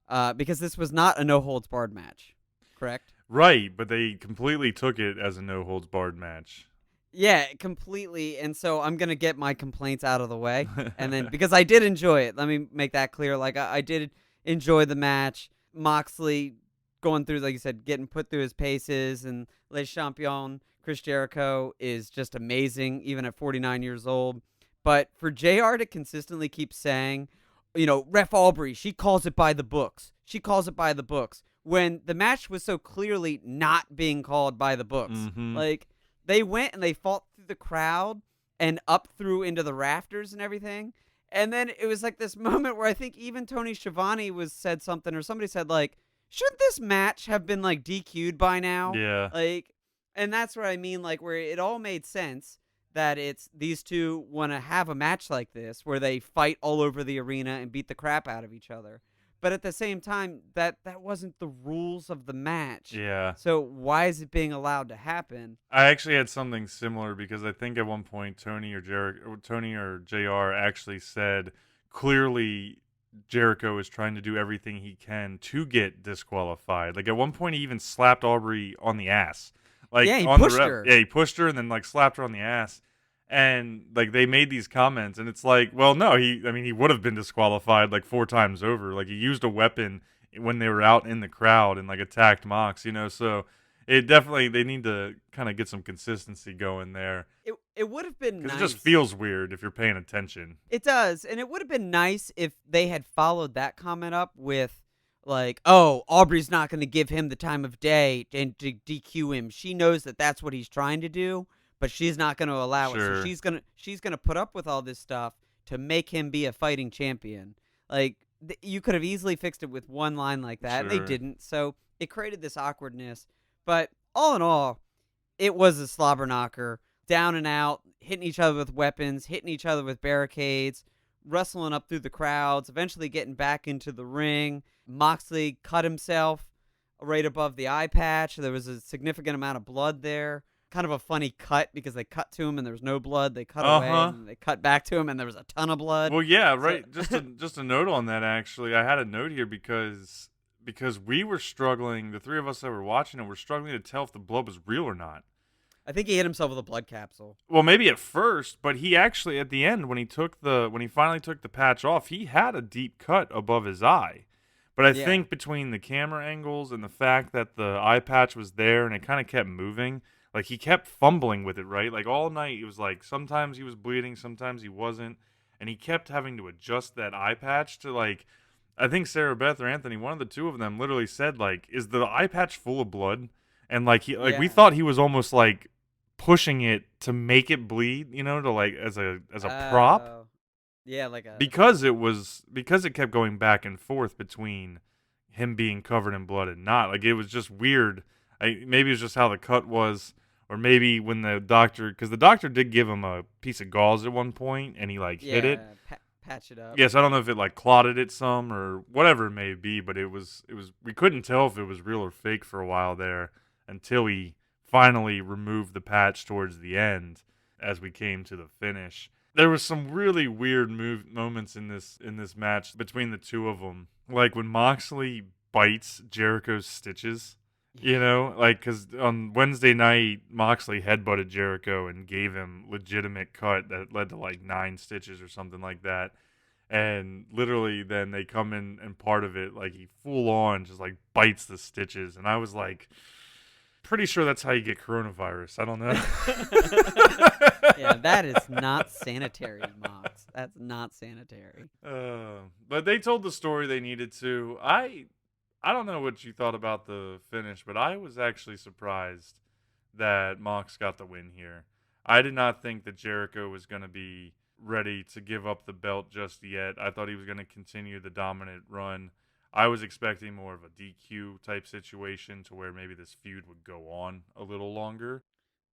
because this was not a no holds barred match, correct? Right, but they completely took it as a no holds barred match. Yeah, completely. And so I'm gonna get my complaints out of the way, and then because I did enjoy it, let me make that clear. Like I did enjoy the match. Moxley going through, like you said, getting put through his paces, and Le Champion Chris Jericho is just amazing, even at 49 years old. But for JR to consistently keep saying, Ref Aubrey, she calls it by the books. She calls it by the books. When the match was so clearly not being called by the books. Mm-hmm. Like, they went and they fought through the crowd and up through into the rafters and everything. And then it was like this moment where I think even Tony Schiavone said something, or somebody said, like, shouldn't this match have been, like, DQ'd by now? Yeah. Like, and that's what I mean, like, where it all made sense that it's these two want to have a match like this where they fight all over the arena and beat the crap out of each other. But at the same time, that wasn't the rules of the match. Yeah. So why is it being allowed to happen? I actually had something similar because I think at one point Tony or JR actually said clearly Jericho is trying to do everything he can to get disqualified. Like at one point he even slapped Aubrey on the ass. Like Yeah, he on pushed the ref. her. Yeah, he pushed her and then like slapped her on the ass. And like they made these comments and it's like, well, no, he would have been disqualified like 4 times over. Like he used a weapon when they were out in the crowd and like attacked Mox, so it definitely they need to kind of get some consistency going there. It would have been Because nice. it just feels weird if you're paying attention. It does, and it would have been nice if they had followed that comment up with, like, oh, Aubrey's not going to give him the time of day and to DQ him. She knows that that's what he's trying to do, but she's not going to allow it. So Sure. she's gonna put up with all this stuff to make him be a fighting champion. Like you could have easily fixed it with one line like that, and they Sure. didn't. So it created this awkwardness. But all in all, it was a slobber knocker, down and out, hitting each other with weapons, hitting each other with barricades, wrestling up through the crowds, eventually getting back into the ring. Moxley cut himself right above the eye patch. There was a significant amount of blood there. Kind of a funny cut because they cut to him and there was no blood. They cut away and they cut back to him and there was a ton of blood. Well, yeah, right. So Just a note on that. Actually, I had a note here because we were struggling. The three of us that were watching it were struggling to tell if the blood was real or not. I think he hit himself with a blood capsule. Well, maybe at first, but he actually at the end when he finally took the patch off, he had a deep cut above his eye. But I think between the camera angles and the fact that the eye patch was there and it kind of kept moving, like he kept fumbling with it, right? Like all night it was like sometimes he was bleeding, sometimes he wasn't, and he kept having to adjust that eye patch to like I think Sarah Beth or Anthony, one of the two of them literally said like, "Is the eye patch full of blood?" And like we thought he was almost like pushing it to make it bleed, to like as a prop. Yeah, like a Because it kept going back and forth between him being covered in blood and not. Like it was just weird. Maybe it was just how the cut was, or maybe when because the doctor did give him a piece of gauze at one point and he like hit it. Patch it up. Yes, I don't know if it like clotted it some or whatever it may be, but it was we couldn't tell if it was real or fake for a while there until he finally removed the patch towards the end as we came to the finish. There was some really weird moments in this match between the two of them. Like when Moxley bites Jericho's stitches, like because on Wednesday night, Moxley headbutted Jericho and gave him legitimate cut that led to like 9 stitches or something like that. And literally then they come in and part of it, like he full on just like bites the stitches. And I was like, Pretty sure that's how you get coronavirus. I don't know. Yeah, that is not sanitary, Mox. That's not sanitary. But they told the story they needed to. I don't know what you thought about the finish, but I was actually surprised that Mox got the win here. I did not think that Jericho was going to be ready to give up the belt just yet. I thought he was going to continue the dominant run. I was expecting more of a DQ type situation to where maybe this feud would go on a little longer.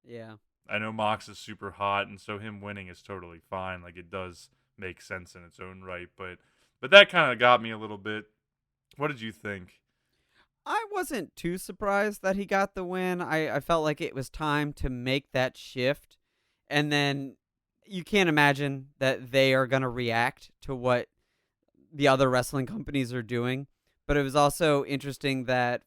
Yeah. I know Mox is super hot, and so him winning is totally fine. Like, it does make sense in its own right, but that kind of got me a little bit. What did you think? I wasn't too surprised that he got the win. I felt like it was time to make that shift. And then you can't imagine that they are going to react to what the other wrestling companies are doing. But it was also interesting that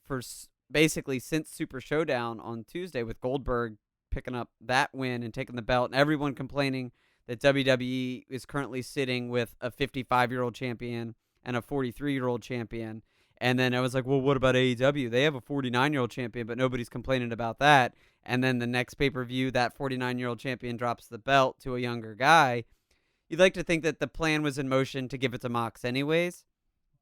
basically since Super Showdown on Tuesday with Goldberg picking up that win and taking the belt, and everyone complaining that WWE is currently sitting with a 55-year-old champion and a 43-year-old champion. And then I was like, well, what about AEW? They have a 49-year-old champion, but nobody's complaining about that. And then the next pay-per-view, that 49-year-old champion drops the belt to a younger guy. You'd like to think that the plan was in motion to give it to Mox anyways,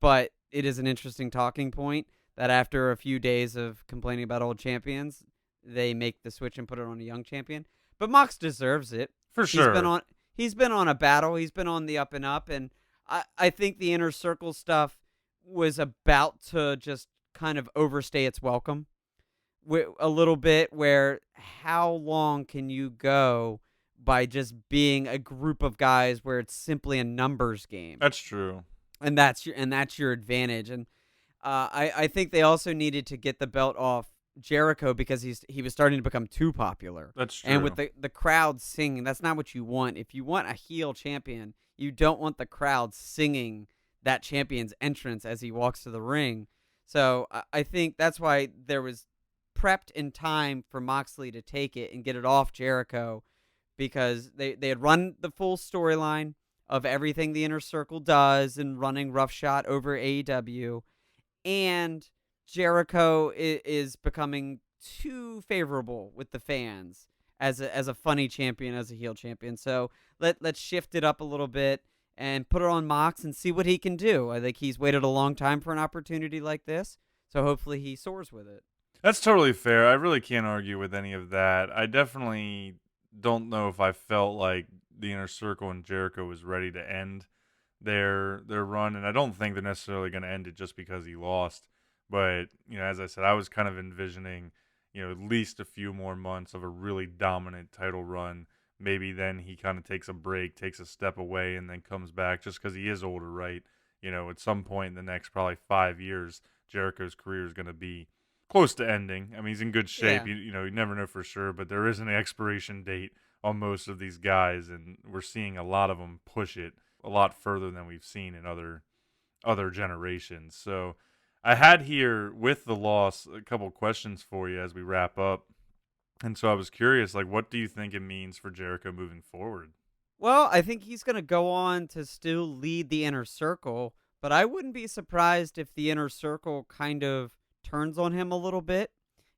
but it is an interesting talking point that after a few days of complaining about old champions, they make the switch and put it on a young champion. But Mox deserves it. For sure. He's been on a battle. He's been on the up and up, and I think the Inner Circle stuff was about to just kind of overstay its welcome a little bit, where how long can you go by just being a group of guys where it's simply a numbers game? That's true. And that's your advantage. And I think they also needed to get the belt off Jericho because he was starting to become too popular. That's true. And with the crowd singing, that's not what you want. If you want a heel champion, you don't want the crowd singing that champion's entrance as he walks to the ring. So I think that's why there was prepped in time for Moxley to take it and get it off Jericho, because they had run the full storyline of everything the Inner Circle does and running roughshod over AEW, and Jericho is becoming too favorable with the fans as a funny champion, as a heel champion. So let's shift it up a little bit and put it on Mox and see what he can do. I think he's waited a long time for an opportunity like this, so hopefully he soars with it. That's totally fair. I really can't argue with any of that. I definitely don't know if I felt like the Inner Circle and Jericho was ready to end their run, and I don't think they're necessarily going to end it just because he lost. But as I said, I was kind of envisioning at least a few more months of a really dominant title run. Maybe then he kind of takes a break, takes a step away, and then comes back just because he is older, right? At some point in the next probably 5 years, Jericho's career is going to be close to ending. I mean, he's in good shape. Yeah. You never know for sure, but there is an expiration date on most of these guys, and we're seeing a lot of them push it a lot further than we've seen in other generations. So I had here with the loss a couple questions for you as we wrap up. And so I was curious, like, what do you think it means for Jericho moving forward? Well, I think he's going to go on to still lead the Inner Circle, but I wouldn't be surprised if the Inner Circle kind of turns on him a little bit.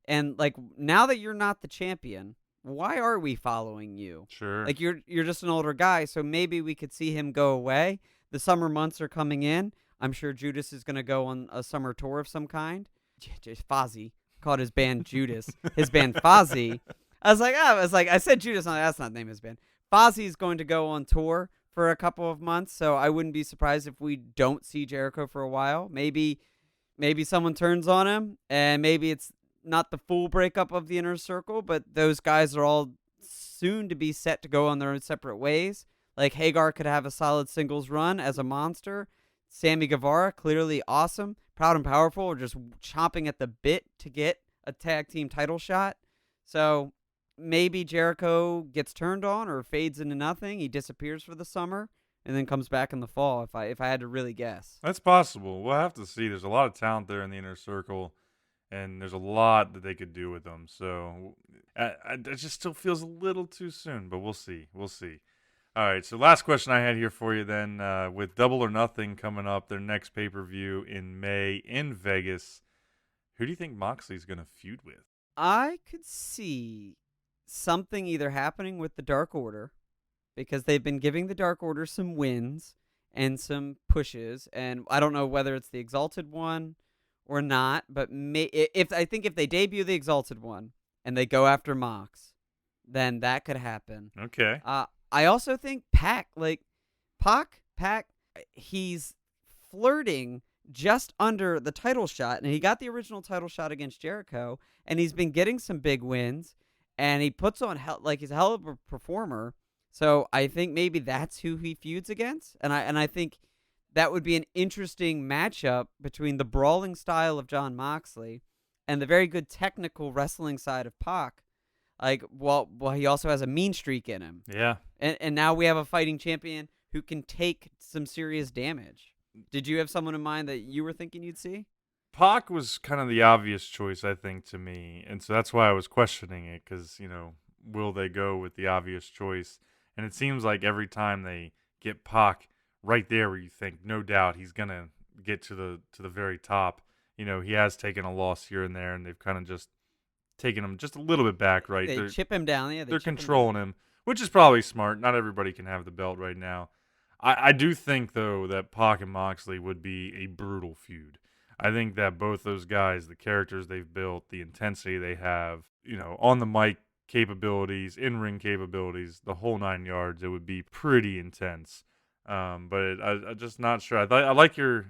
And like, now that you're not the champion, why are we following you? Sure. Like, you're just an older guy, so maybe we could see him go away. The summer months are coming in. I'm sure Judas is going to go on a summer tour of some kind. Fozzy called his band Judas. His band Fozzy. I said Judas. That's not the name of his band. Fozzy's going to go on tour for a couple of months, so I wouldn't be surprised if we don't see Jericho for a while. Maybe someone turns on him, and maybe it's not the full breakup of the Inner Circle, but those guys are all soon to be set to go on their own separate ways. Like, Hagar could have a solid singles run as a monster. Sammy Guevara, clearly awesome. Proud and Powerful are just chomping at the bit to get a tag team title shot. So maybe Jericho gets turned on or fades into nothing. He disappears for the summer and then comes back in the fall, if I had to really guess. That's possible. We'll have to see. There's a lot of talent there in the Inner Circle, and there's a lot that they could do with them. So it just still feels a little too soon, but we'll see. We'll see. All right, so last question I had here for you then, with Double or Nothing coming up, their next pay-per-view in May in Vegas, who do you think Moxley's going to feud with? I could see something either happening with the Dark Order because they've been giving the Dark Order some wins and some pushes, and I don't know whether it's the Exalted One or not, but if I think if they debut the Exalted One and they go after Mox, then that could happen. Okay. I also think Pac, he's flirting just under the title shot, and he got the original title shot against Jericho, and he's been getting some big wins, and he puts on he's a hell of a performer. So I think maybe that's who he feuds against, and I think that would be an interesting matchup between the brawling style of Jon Moxley and the very good technical wrestling side of Pac. Well, he also has a mean streak in him. Yeah. And now we have a fighting champion who can take some serious damage. Did you have someone in mind that you were thinking you'd see? Pac was kind of the obvious choice, I think, to me. And so that's why I was questioning it because, will they go with the obvious choice? And it seems like every time they get Pac right there where you think, no doubt, he's going to get to the very top. He has taken a loss here and there, and they've kind of just taken him just a little bit back, right? They chip him down. Yeah, they're controlling him, which is probably smart. Not everybody can have the belt right now. I do think, though, that Pac and Moxley would be a brutal feud. I think that both those guys, the characters they've built, the intensity they have, on the mic capabilities, in-ring capabilities, the whole 9 yards, it would be pretty intense. But I'm just not sure. I like your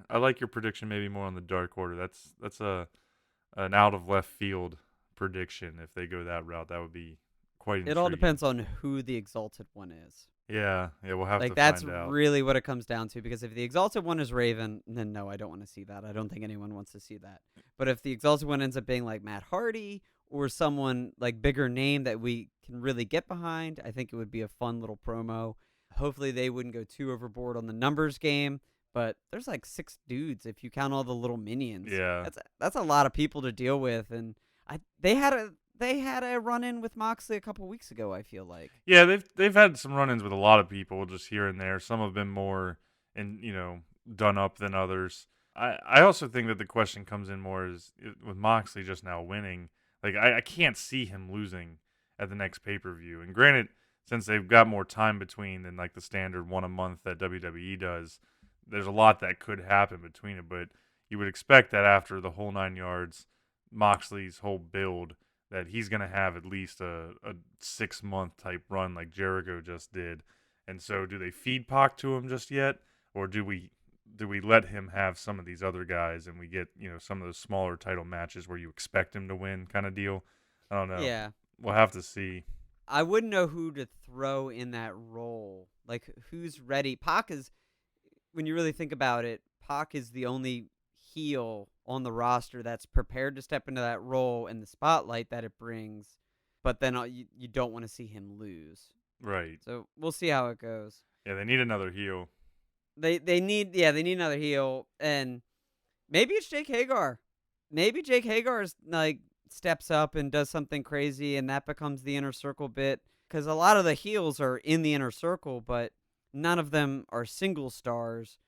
prediction maybe more on the Dark Order. That's an out of left field prediction. If they go that route, that would be quite intriguing. It all depends on who the Exalted One is. Yeah, we'll have to find that's out. really what it comes down to, because if the Exalted One is Raven, then no, I don't want to see that. I don't think anyone wants to see that. But if the Exalted One ends up being like Matt Hardy or someone like bigger name that we can really get behind, I think it would be a fun little promo. Hopefully they wouldn't go too overboard on the numbers game, but there's like 6 dudes if you count all the little minions. Yeah. That's a lot of people to deal with, and they had a run-in with Moxley a couple weeks ago, I feel like. Yeah, they've had some run-ins with a lot of people just here and there. Some have been more done up than others. I also think that the question comes in more is with Moxley just now winning. Like I can't see him losing at the next pay-per-view. And granted, since they've got more time between than like the standard one a month that WWE does, there's a lot that could happen between it. But you would expect that after the whole 9 yards, Moxley's whole build, that he's going to have at least a 6-month type run like Jericho just did. And so do they feed Pac to him just yet? Or do we let him have some of these other guys and we get, some of those smaller title matches where you expect him to win kind of deal? I don't know. Yeah. We'll have to see. I wouldn't know who to throw in that role. Like, who's ready? Pac is, when you really think about it, Pac is the only heel on the roster that's prepared to step into that role and the spotlight that it brings, but then you don't want to see him lose. Right. So we'll see how it goes. Yeah, they need another heel. They need another heel, and maybe it's Jake Hagar. Maybe Jake Hagar's like steps up and does something crazy, and that becomes the inner circle bit, because a lot of the heels are in the inner circle, but none of them are single stars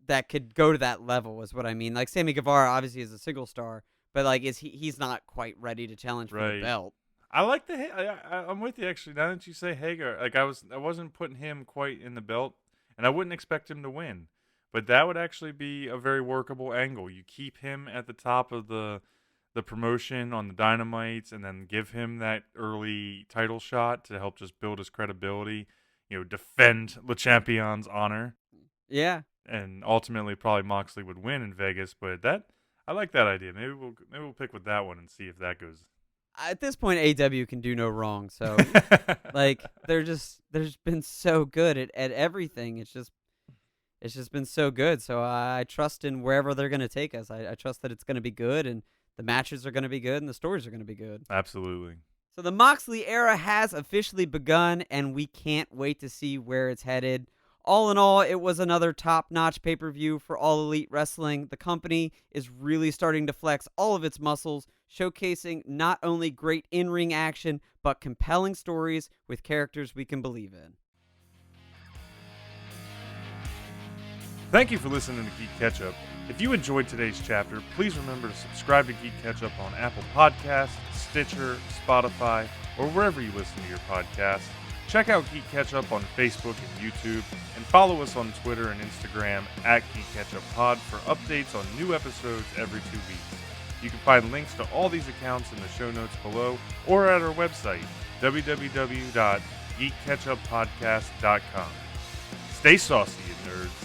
that could go to that level, is what I mean. Like Sammy Guevara obviously is a single star, but like he's not quite ready to challenge for the belt. I like I'm with you actually. Now that you say Hagar, like I wasn't putting him quite in the belt, and I wouldn't expect him to win, but that would actually be a very workable angle. You keep him at the top of the promotion on the Dynamites, and then give him that early title shot to help just build his credibility. Defend Le Champion's honor. Yeah. And ultimately, probably Moxley would win in Vegas, but I like that idea. Maybe we'll pick with that one and see if that goes. At this point, AEW can do no wrong. So, like, there's been so good at everything. It's just been so good. So I trust in wherever they're gonna take us. I trust that it's gonna be good, and the matches are gonna be good, and the stories are gonna be good. Absolutely. So the Moxley era has officially begun, and we can't wait to see where it's headed. All in all, it was another top-notch pay-per-view for All Elite Wrestling. The company is really starting to flex all of its muscles, showcasing not only great in-ring action, but compelling stories with characters we can believe in. Thank you for listening to GeeK KetchUp. If you enjoyed today's chapter, please remember to subscribe to GeeK KetchUp on Apple Podcasts, Stitcher, Spotify, or wherever you listen to your podcasts. Check out GeeK KetchUp on Facebook and YouTube, and follow us on Twitter and Instagram at GeeK KetchUp Pod for updates on new episodes every 2 weeks. You can find links to all these accounts in the show notes below or at our website, www.geekketchuppodcast.com. Stay saucy, you nerds.